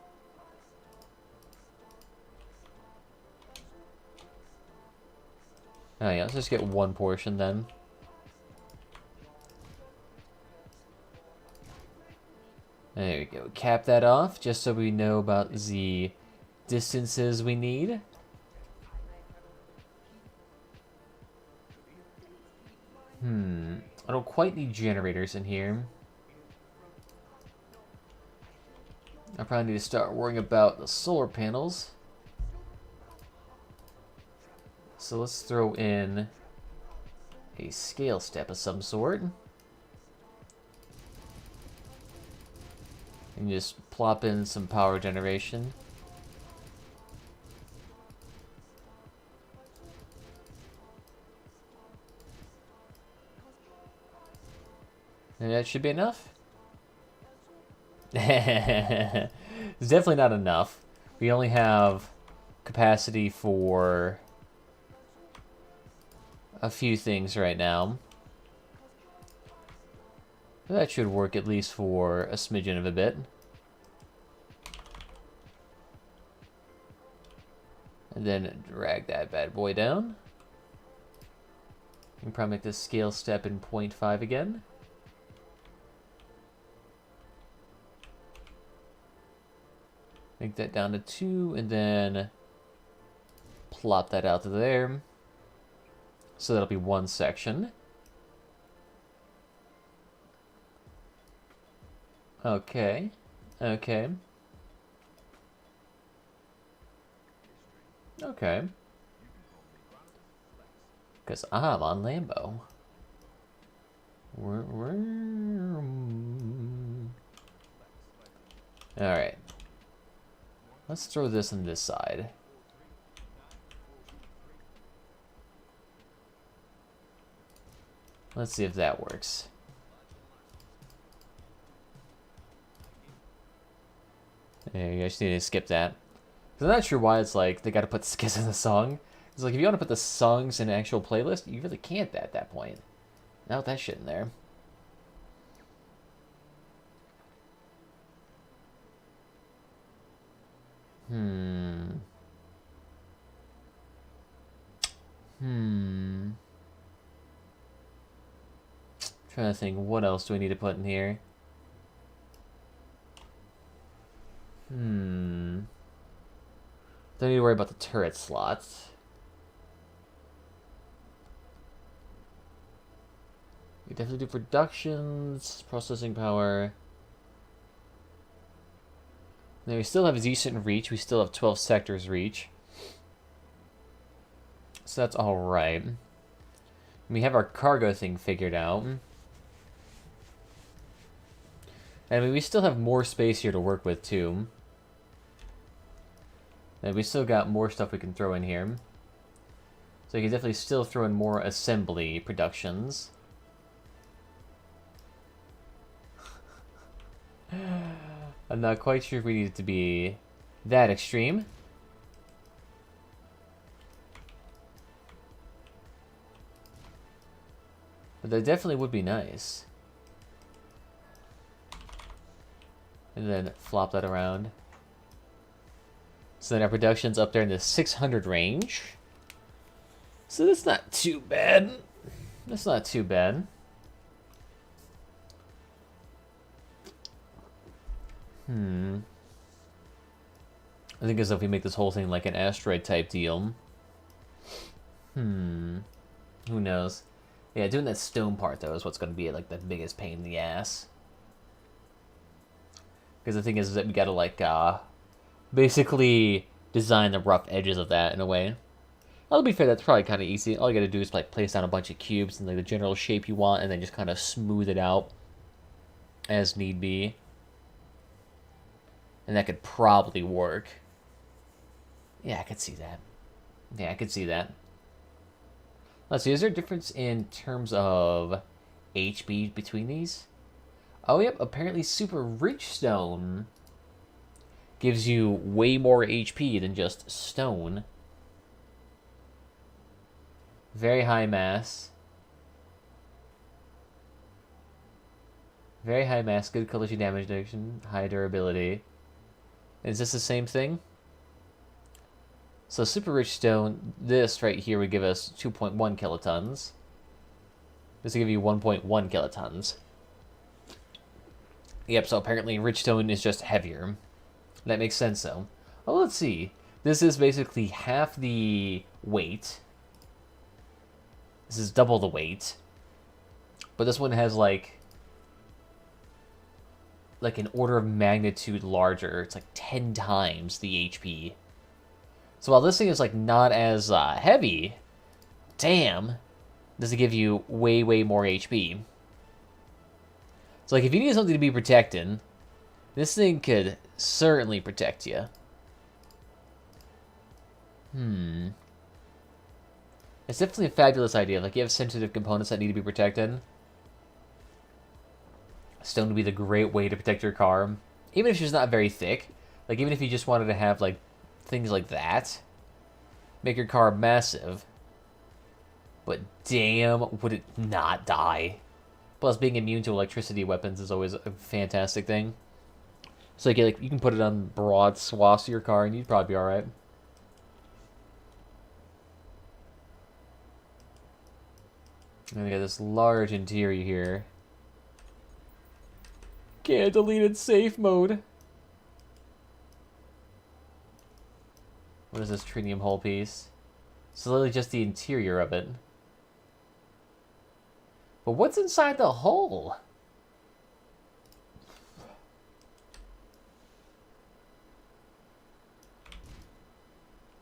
Speaker 1: Oh yeah, let's just get one portion then. There we go. Cap that off, just so we know about the distances we need. I don't quite need generators in here. I probably need to start worrying about the solar panels. So let's throw in a scale step of some sort. And just plop in some power generation. And that should be enough. It's definitely not enough. We only have capacity for a few things right now. That should work at least for a smidgen of a bit. And then drag that bad boy down. You can probably make this scale step in 0.5 again. Make that down to 2, and then plop that out to there. So that'll be one section. Okay. Okay. Okay. Because I'm on Lambo. Alright. Let's throw this on this side. Let's see if that works. Yeah, you guys need to skip that. 'Cause I'm not sure why it's like they gotta put skits in the song. It's like if you want to put the songs in an actual playlist, you really can't at that point. Not with that shit in there. Trying to think, what else do we need to put in here? Don't need to worry about the turret slots. We definitely do productions, processing power. Now we still have a decent reach. We still have 12 sectors reach. So that's alright. We have our cargo thing figured out. I mean, we still have more space here to work with, too. And we still got more stuff we can throw in here. So you can definitely still throw in more assembly productions. I'm not quite sure if we need it to be that extreme. But that definitely would be nice. And then flop that around. So then our production's up there in the 600 range. So that's not too bad. That's not too bad. I think as if we make this whole thing like an asteroid type deal. Who knows? Yeah, doing that stone part though is what's going to be like the biggest pain in the ass. Because the thing is that we gotta like basically design the rough edges of that in a way. I'll be fair, that's probably kind of easy. All you gotta do is like place down a bunch of cubes in like the general shape you want, and then just kind of smooth it out as need be. And that could probably work. Yeah, I could see that. Yeah, I could see that. Let's see, is there a difference in terms of HP between these? Oh, yep, apparently Super Rich Stone gives you way more HP than just stone. Very high mass. Very high mass, good collision damage reduction, high durability. Is this the same thing? So super rich stone, this right here would give us 2.1 kilotons. This will give you 1.1 kilotons. Yep, so apparently rich stone is just heavier. That makes sense, though. Oh, let's see. This is basically half the weight. This is double the weight. But this one has, like an order of magnitude larger. It's like 10 times the HP. So while this thing is, like, not as heavy, damn, does it give you way, way more HP. So, like, if you need something to be protected, this thing could certainly protect you. It's definitely a fabulous idea. Like, you have sensitive components that need to be protected. Stone would be the great way to protect your car. Even if she's not very thick. Like, even if you just wanted to have, like, things like that. Make your car massive. But damn, would it not die. Plus, being immune to electricity weapons is always a fantastic thing. So, like, you can put it on broad swaths of your car and you'd probably be alright. And we got this large interior here. Can't delete it, safe mode. What is this tritium hull piece? It's literally just the interior of it. But what's inside the hull?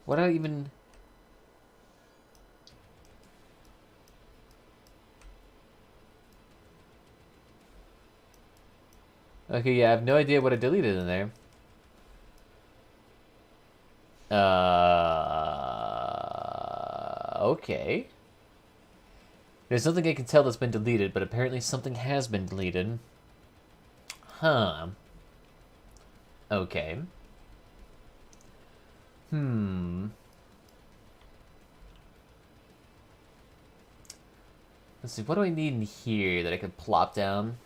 Speaker 1: What I even... Okay, yeah, I have no idea what I deleted in there. Okay. There's nothing I can tell that's been deleted, but apparently something has been deleted. Huh. Okay. Let's see, what do I need in here that I could plop down?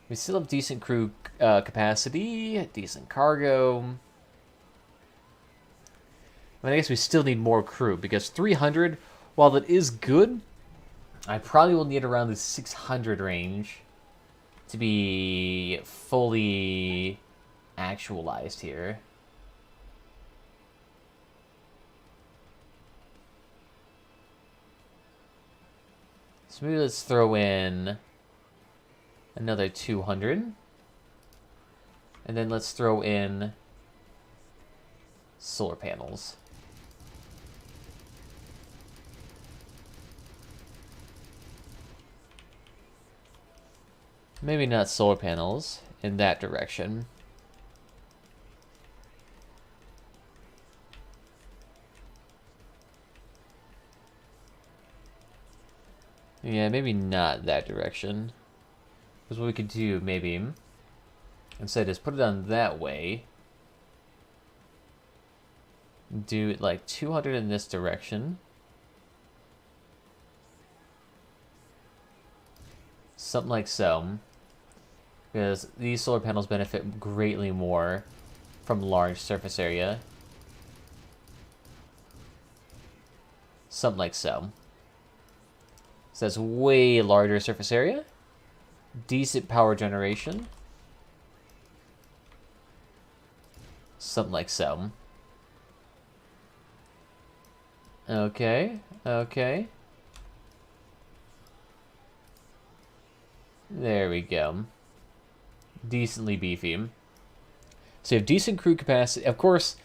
Speaker 1: We still have decent crew capacity, decent cargo. I mean, I guess we still need more crew, because 300, while that is good, I probably will need around the 600 range to be fully actualized here. So maybe let's throw in another 200. And then let's throw in solar panels. Maybe not solar panels in that direction. Yeah, maybe not that direction. Because what we could do, maybe, instead is put it on that way. Do like 200 in this direction. Something like so. Because these solar panels benefit greatly more from large surface area. Something like so. So that's way larger surface area. Decent power generation. Something like so. Okay, okay. There we go. Decently beefy. So you have decent crew capacity. Of course,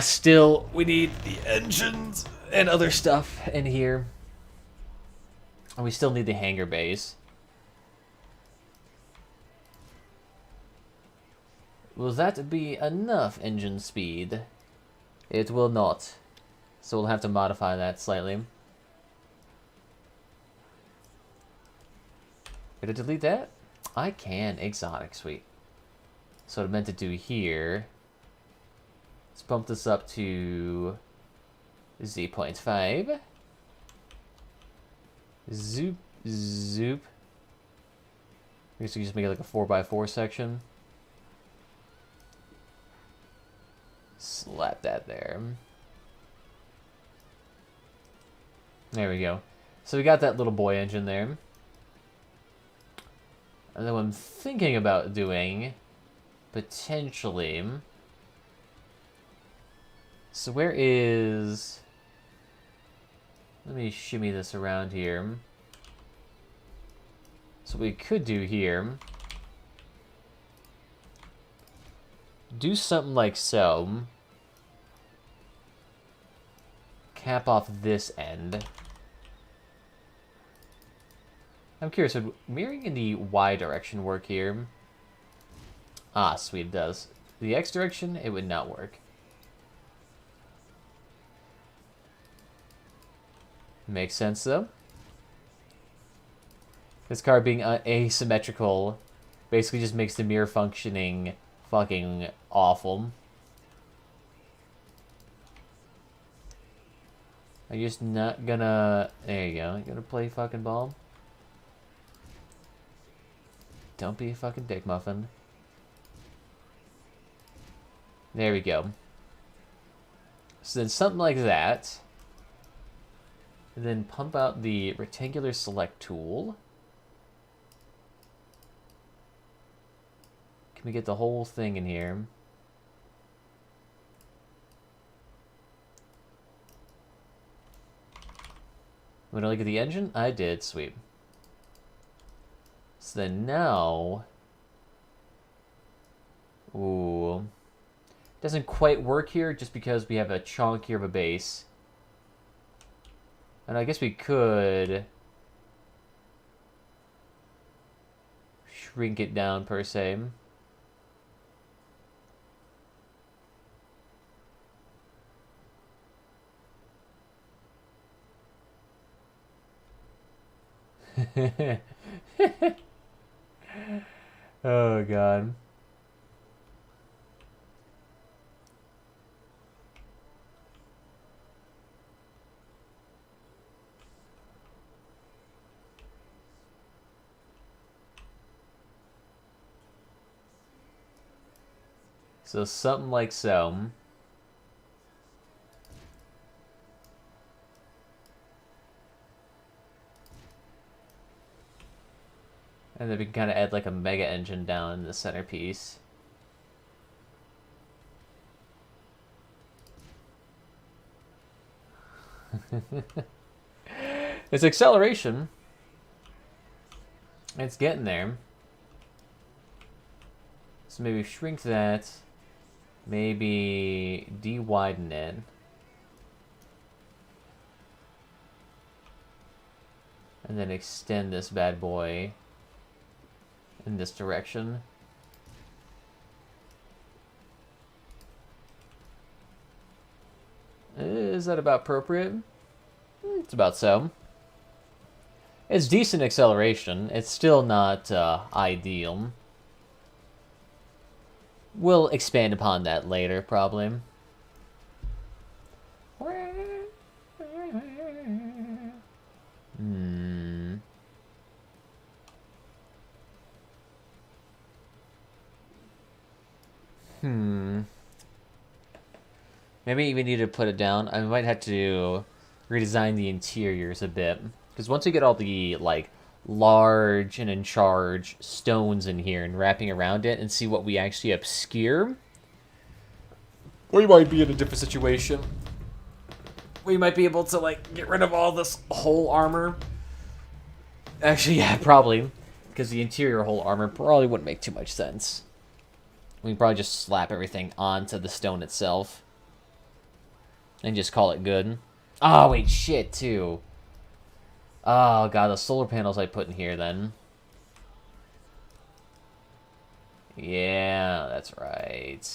Speaker 1: still, we need the engines and other stuff in here. And we still need the hangar bays. Will that be enough engine speed? It will not. So we'll have to modify that slightly. Did I delete that? I can. Exotic. Sweet. So what I meant to do here... Let's bump this up to... Z.5. Zoop. Zoop. I guess we just make it like a 4x4 section. slap that there. There we go. So we got that little boy engine there. And then what I'm thinking about doing, potentially... So where is... Let me shimmy this around here. So what we could do here... Do something like so. Cap off this end. I'm curious, would mirroring in the Y direction work here? Ah, sweet, it does. The X direction, it would not work. Makes sense, though. This card being asymmetrical basically just makes the mirror functioning fucking awful. I'm just not gonna... There you go. You gonna play fucking ball? Don't be a fucking dick muffin. There we go. So then something like that. And then pump out the rectangular select tool. Can we get the whole thing in here? Want to look at the engine? I did. Sweet. So then now... Ooh. Doesn't quite work here just because we have a chunk here of a base. And I guess we could... shrink it down, per se. Oh, God. So something like so. And then we can kind of add like a mega engine down in the centerpiece. It's acceleration. It's getting there. So maybe shrink that. Maybe de-widen it. And then extend this bad boy in this direction. Is that about appropriate? It's about so. It's decent acceleration. It's still not ideal. We'll expand upon that later, probably. Maybe we need to put it down. I might have to redesign the interiors a bit. Because once we get all the, like, large and in charge stones in here and wrapping around it and see what we actually obscure, we might be in a different situation. We might be able to, like, get rid of all this whole armor. Actually, yeah, probably. Because the interior whole armor probably wouldn't make too much sense. We can probably just slap everything onto the stone itself. And just call it good. Oh, wait, shit, too. Oh, God, the solar panels I put in here, then. Yeah, that's right.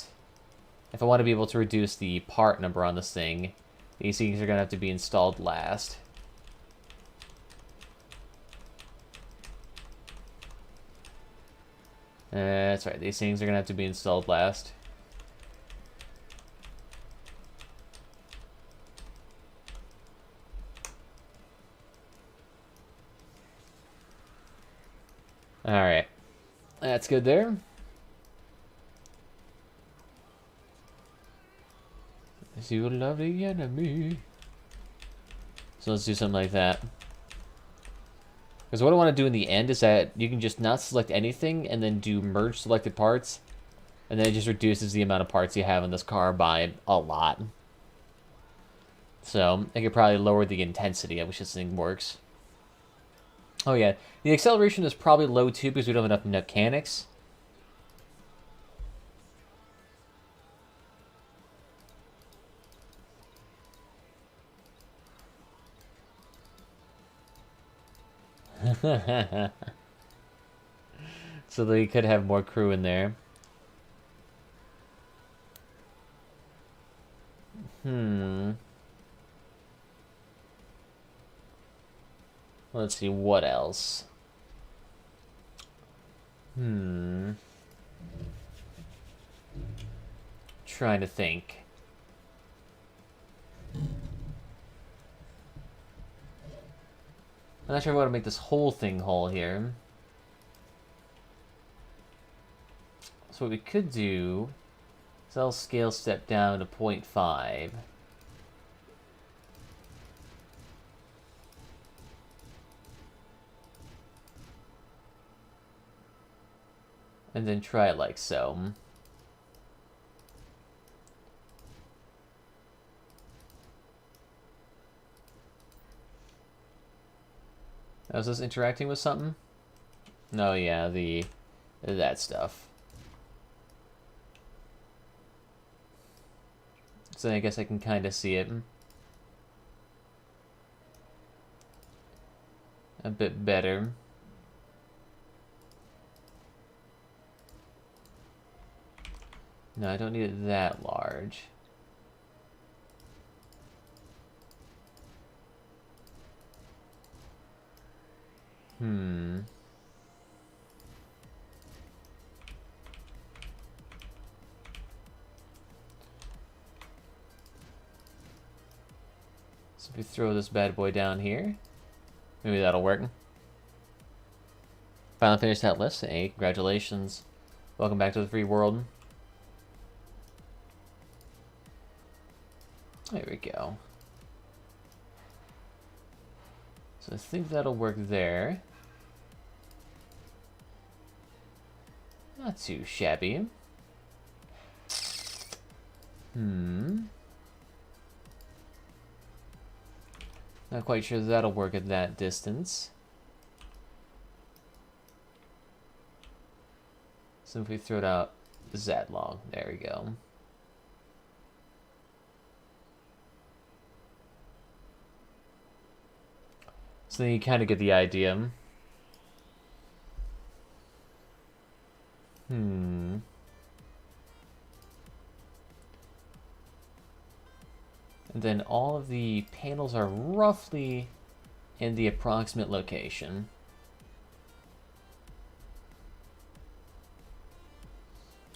Speaker 1: If I want to be able to reduce the part number on this thing, these things are going to have to be installed last. That's right, these things are going to have to be installed last. Alright. That's good there. You love the enemy. So let's do something like that. Because what I want to do in the end is that you can just not select anything and then do merge selected parts. And then it just reduces the amount of parts you have in this car by a lot. So I could probably lower the intensity at which this thing works. Oh yeah, the acceleration is probably low too because we don't have enough mechanics. So they could have more crew in there. Let's see, what else? Trying to think. I'm not sure if I want to make this whole thing whole here. So what we could do is I'll scale step down to 0.5. And then try it like so. Was this interacting with something? No, yeah, that stuff. So I guess I can kind of see it a bit better. No, I don't need it that large. So if we throw this bad boy down here, maybe that'll work. Finally finished that list. Hey, congratulations. Welcome back to the free world. There we go. So I think that'll work there. Not too shabby. Not quite sure that'll work at that distance. So if we throw it out that long, there we go. So then you kind of get the idea. And then all of the panels are roughly in the approximate location.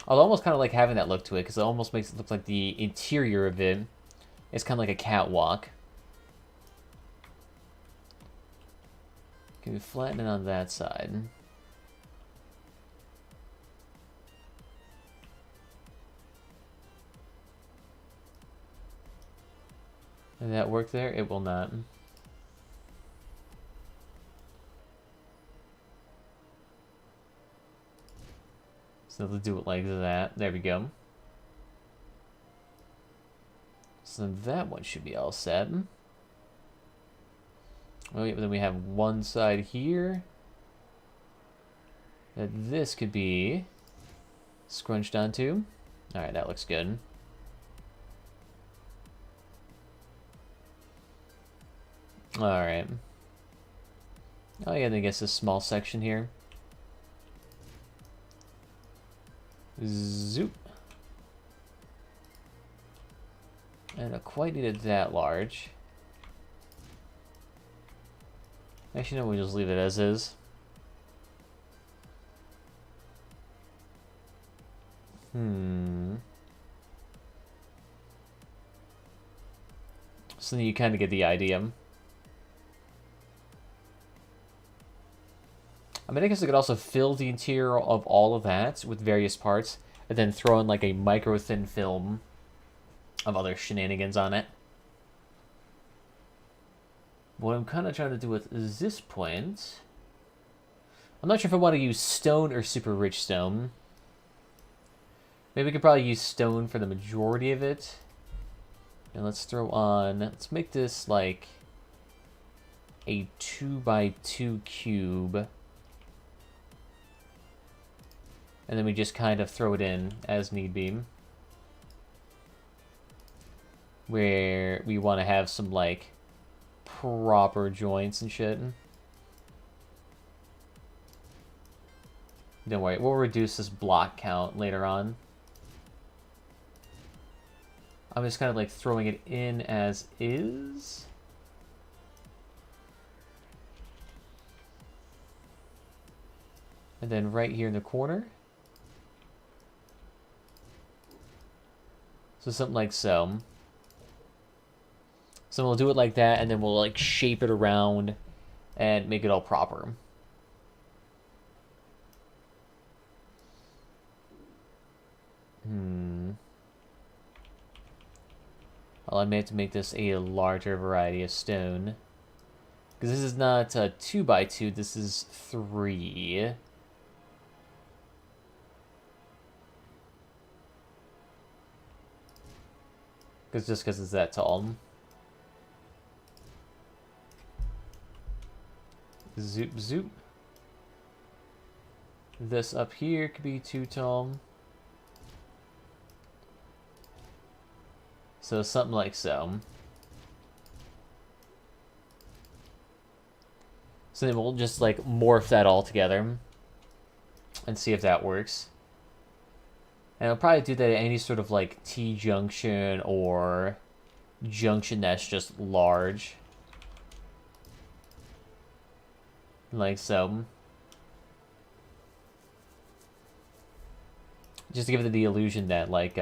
Speaker 1: I almost kind of like having that look to it because it almost makes it look like the interior of it is kind of like a catwalk. Can we flatten it on that side? Did that work there? It will not. So let's do it like that. There we go. So that one should be all set. Oh, yeah, but then we have one side here that this could be scrunched onto. Alright, that looks good. Alright. Oh yeah, then I guess this small section here. Zoop. And I quite needed that large. Actually, no, we'll just leave it as is. So then you kind of get the idea. I mean, I guess I could also fill the interior of all of that with various parts, and then throw in like a micro thin film of other shenanigans on it. What I'm kind of trying to do with this point... I'm not sure if I want to use stone or super rich stone. Maybe we could probably use stone for the majority of it. And let's throw on... Let's make this like a 2x2 cube. And then we just kind of throw it in as need be. Where we want to have some like proper joints and shit. Don't worry, we'll reduce this block count later on. I'm just kind of like throwing it in as is. And then right here in the corner. So something like so. So we'll do it like that, and then we'll like shape it around and make it all proper. Well, I may have to make this a larger variety of stone. Because this is not 2x2, this is 3. Just because it's that tall. Zoop, zoop. This up here could be too tall. So something like so. So then we'll just like morph that all together and see if that works. And I'll probably do that at any sort of like T-junction or junction that's just large. Like so. Just to give it the illusion that like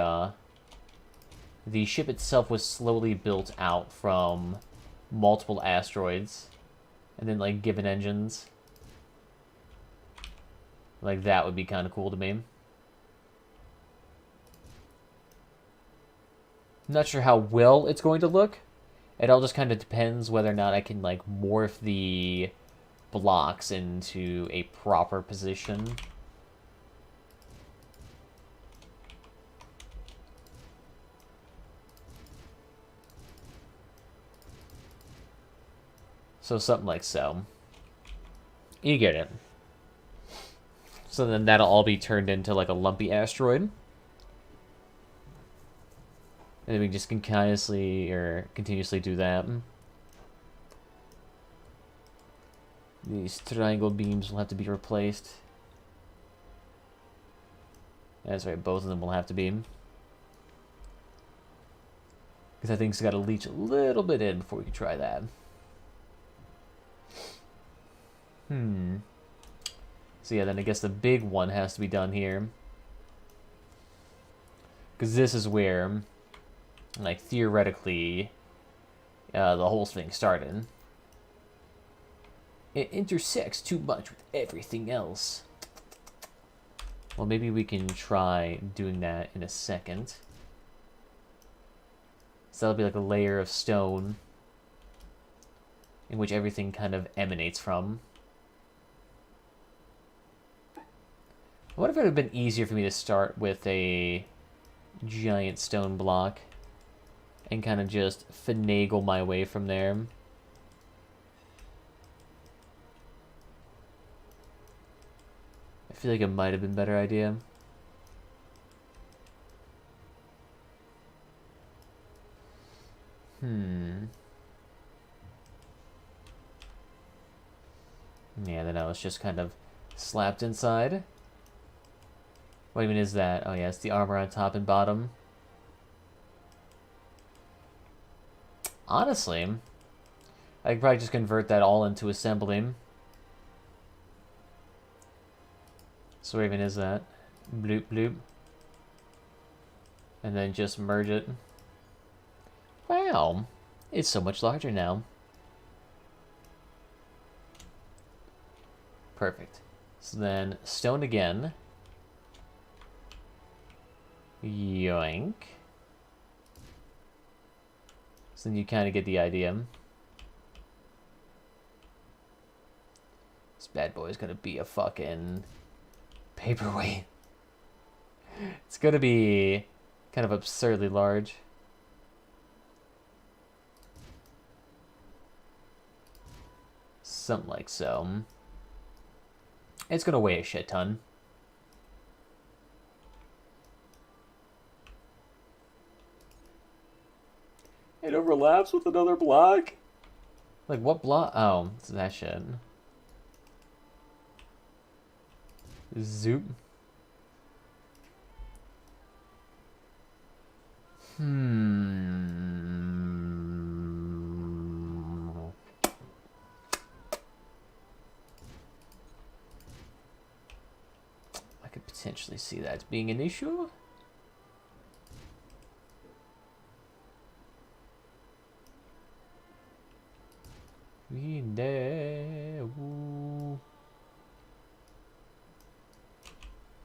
Speaker 1: the ship itself was slowly built out from multiple asteroids and then like given engines. Like that would be kind of cool to me. I'm not sure how well it's going to look. It all just kind of depends whether or not I can like morph the blocks into a proper position. So something like so. You get it. So then that'll all be turned into like a lumpy asteroid. And then we just continuously do that. These triangle beams will have to be replaced. That's right, both of them will have to be. Because I think it's got to leach a little bit in before we can try that. So yeah, then I guess the big one has to be done here. Because this is where, like, theoretically, the whole thing started. It intersects too much with everything else. Well, maybe we can try doing that in a second. So that'll be like a layer of stone in which everything kind of emanates from. I wonder if it would have been easier for me to start with a giant stone block and kind of just finagle my way from there. I feel like it might have been a better idea. Yeah, then I was just kind of slapped inside. What even is that? Oh yeah, it's the armor on top and bottom. Honestly, I could probably just convert that all into assembly. So what even is that? Bloop bloop. And then just merge it. Wow, it's so much larger now. Perfect. So then stone again. Yoink. So then you kind of get the idea. This bad boy is going to be a fucking paperweight. It's going to be kind of absurdly large. Something like so. It's going to weigh a shit ton. It overlaps with another block? Like, what block? Oh, it's that shit. Zoop. I could potentially see that as being an issue.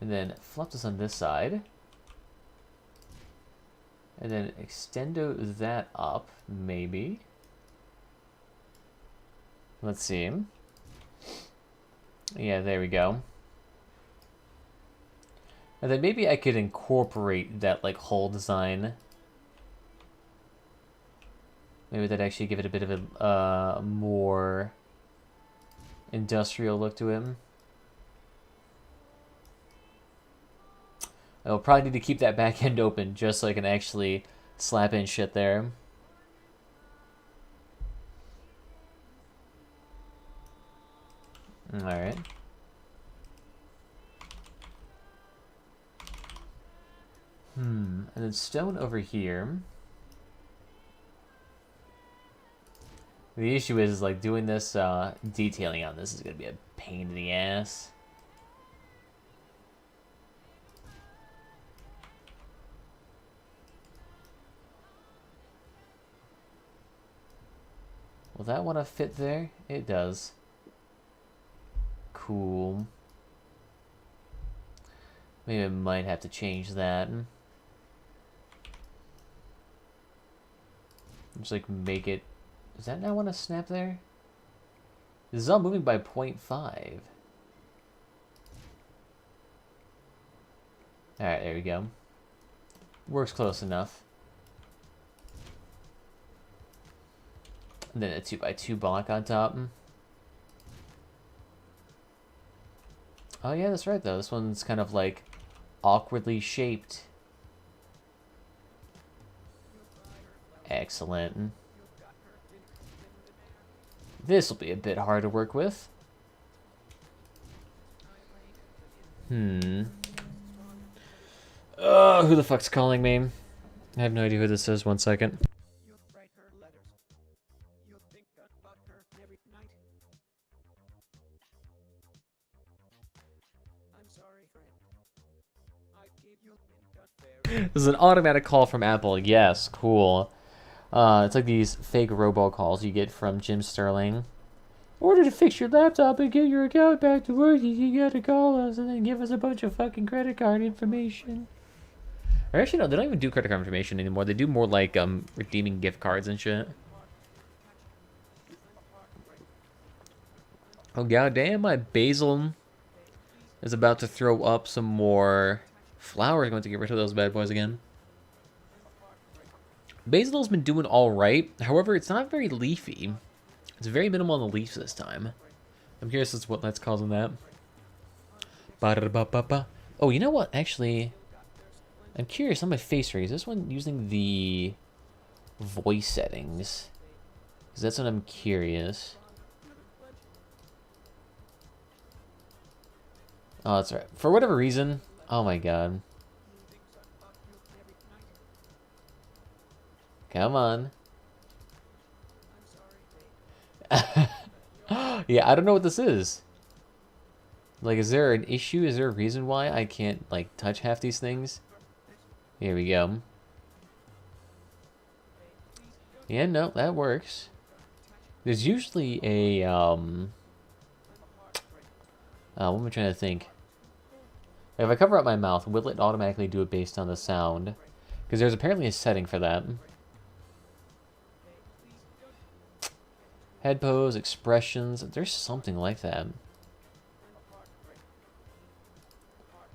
Speaker 1: And then flip this on this side. And then extendo that up, maybe. Let's see. Yeah, there we go. And then maybe I could incorporate that, like, whole design. Maybe that'd actually give it a bit of a more industrial look to him. I'll probably need to keep that back end open just so I can actually slap in shit there. Alright. And then stone over here. The issue is, like, doing this, detailing on this is going to be a pain in the ass. Will that want to fit there? It does. Cool. Maybe I might have to change that. Just, like, make it... Does that now want to snap there? This is all moving by 0.5. Alright, there we go. Works close enough. And then a 2x2 block on top. Oh yeah, that's right though. This one's kind of like awkwardly shaped. Excellent. This will be a bit hard to work with. Who the fuck's calling me? I have no idea who this is. 1 second. This is an automatic call from Apple. Yes, cool. It's like these fake robocalls you get from Jim Sterling. In order to fix your laptop and get your account back to working, you gotta call us and then give us a bunch of fucking credit card information. Or actually, no, they don't even do credit card information anymore. They do more like redeeming gift cards and shit. Oh goddamn, my basil is about to throw up some more flowers. Going to get rid of those bad boys again. Basil's been doing alright. However, it's not very leafy. It's very minimal on the leaves this time. I'm curious as to what that's causing that. Ba-da-ba-ba-ba. Oh, you know what? Actually, I'm curious on my face rig. Is this one using the voice settings? Because that's what I'm curious. Oh, that's right. For whatever reason. Oh my god. Come on. Yeah, I don't know what this is. Like, is there an issue? Is there a reason why I can't, like, touch half these things? Here we go. Yeah, no, that works. There's usually a, what am I trying to think? If I cover up my mouth, will it automatically do it based on the sound? Because there's apparently a setting for that. Head pose, expressions. There's something like that.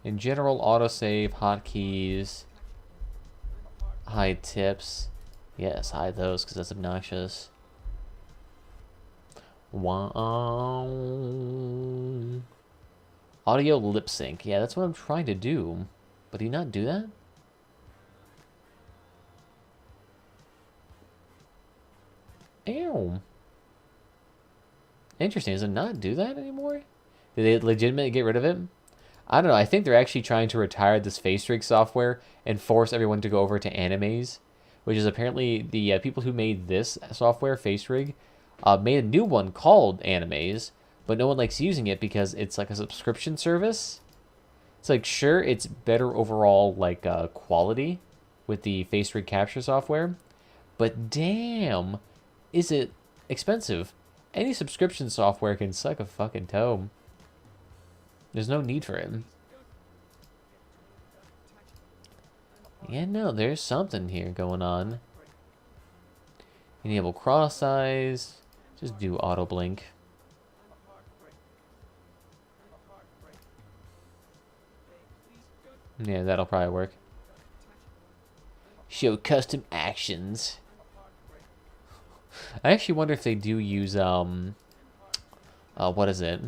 Speaker 1: In general, autosave, hotkeys, hide tips. Yes, hide those because that's obnoxious. Wow. Audio lip sync. Yeah, that's what I'm trying to do. But do you not do that? Ew. Interesting. Does it not do that anymore? Did they legitimately get rid of it? I don't know. I think they're actually trying to retire this face rig software and force everyone to go over to animes, which is apparently the people who made this software, face rig, made a new one called animes, but no one likes using it because it's like a subscription service. It's like, sure, it's better overall, like, quality with the face rig capture software, but damn, is it expensive. Any subscription software can suck a fucking toe. There's no need for it. Yeah, no, there's something here going on. Enable cross eyes. Just do auto blink. Yeah, that'll probably work. Show custom actions. I actually wonder if they do use, what is it?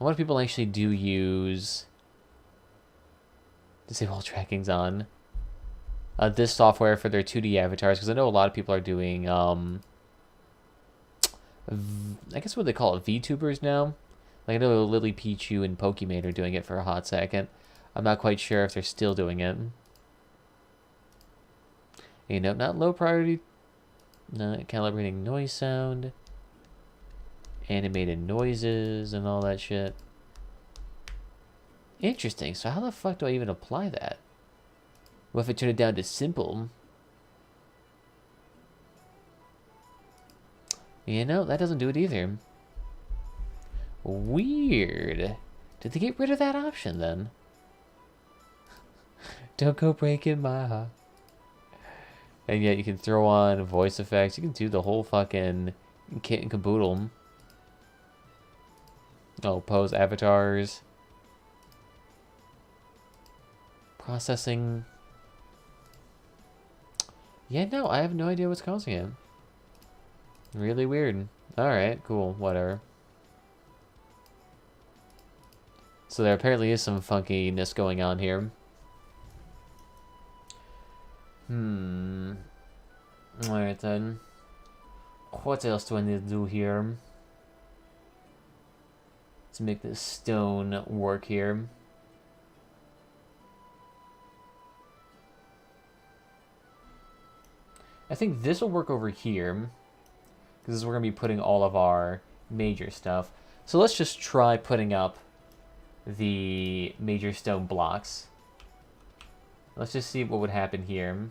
Speaker 1: A lot of people actually do use disable tracking's on this software for their 2D avatars, because I know a lot of people are doing I guess what they call it, VTubers now. Like I know Lily Pichu and Pokimane are doing it for a hot second. I'm not quite sure if they're still doing it. You know, not low priority. No, calibrating noise sound. Animated noises and all that shit. Interesting. So how the fuck do I even apply that? What if I turn it down to simple? You know, that doesn't do it either. Weird. Did they get rid of that option then? Don't go breaking my heart. And yet you can throw on voice effects. You can do the whole fucking kit and caboodle. Oh, pose avatars. Processing. Yeah, no, I have no idea what's causing it. Really weird. Alright, cool, whatever. So there apparently is some funkiness going on here. Alright then. What else do I need to do here to make this stone work here? I think this will work over here, because this is where we're going to be putting all of our major stuff. So let's just try putting up the major stone blocks. Let's just see what would happen here.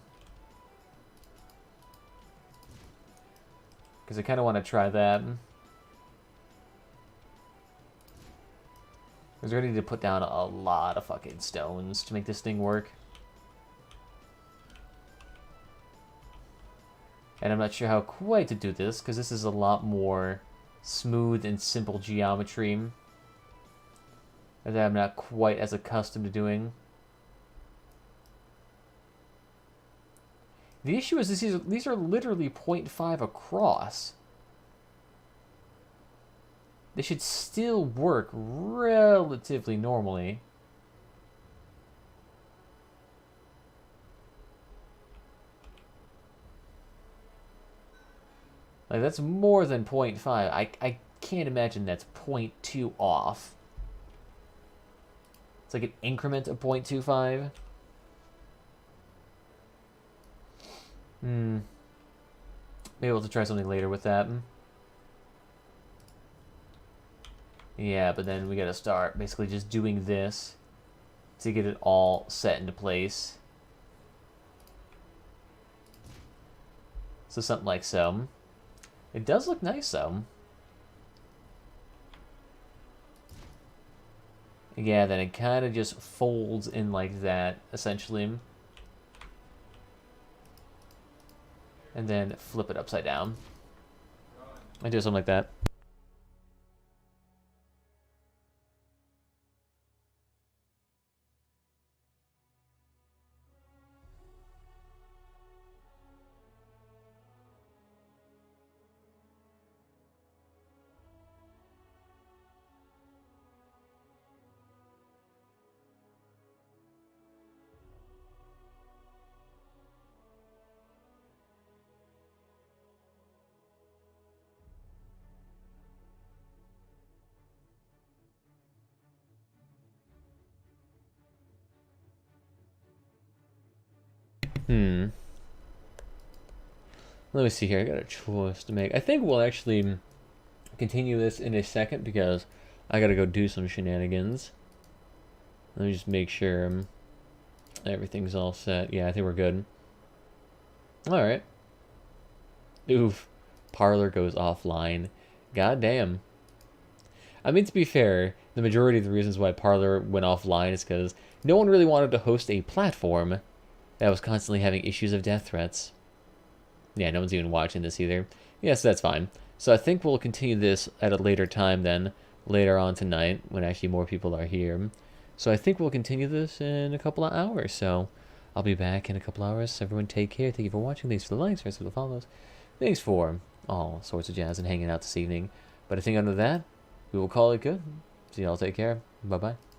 Speaker 1: Because I kind of want to try that. Because we're going to need to put down a lot of fucking stones to make this thing work. And I'm not sure how quite to do this, because this is a lot more smooth and simple geometry that I'm not quite as accustomed to doing. The issue is these are literally 0.5 across. They should still work relatively normally. Like, that's more than 0.5. I can't imagine that's 0.2 off. It's like an increment of 0.25. Maybe we'll have to try something later with that. Yeah, but then we gotta start basically just doing this to get it all set into place. So something like so. It does look nice, though. Yeah, then it kind of just folds in like that, essentially. And then flip it upside down. I do something like that. Let me see here. I got a choice to make. I think we'll actually continue this in a second because I gotta go do some shenanigans. Let me just make sure everything's all set. Yeah, I think we're good. Alright. Oof. Parlor goes offline. God damn. I mean, to be fair, the majority of the reasons why Parlor went offline is because no one really wanted to host a platform that was constantly having issues of death threats. Yeah, no one's even watching this either. Yes, that's fine. So I think we'll continue this at a later time then, later on tonight, when actually more people are here. So I think we'll continue this in a couple of hours. So I'll be back in a couple hours. Everyone take care. Thank you for watching. Thanks for the likes. Thanks for the follows. Thanks for all sorts of jazz and hanging out this evening. But I think under that, we will call it good. So y'all take care. Bye-bye.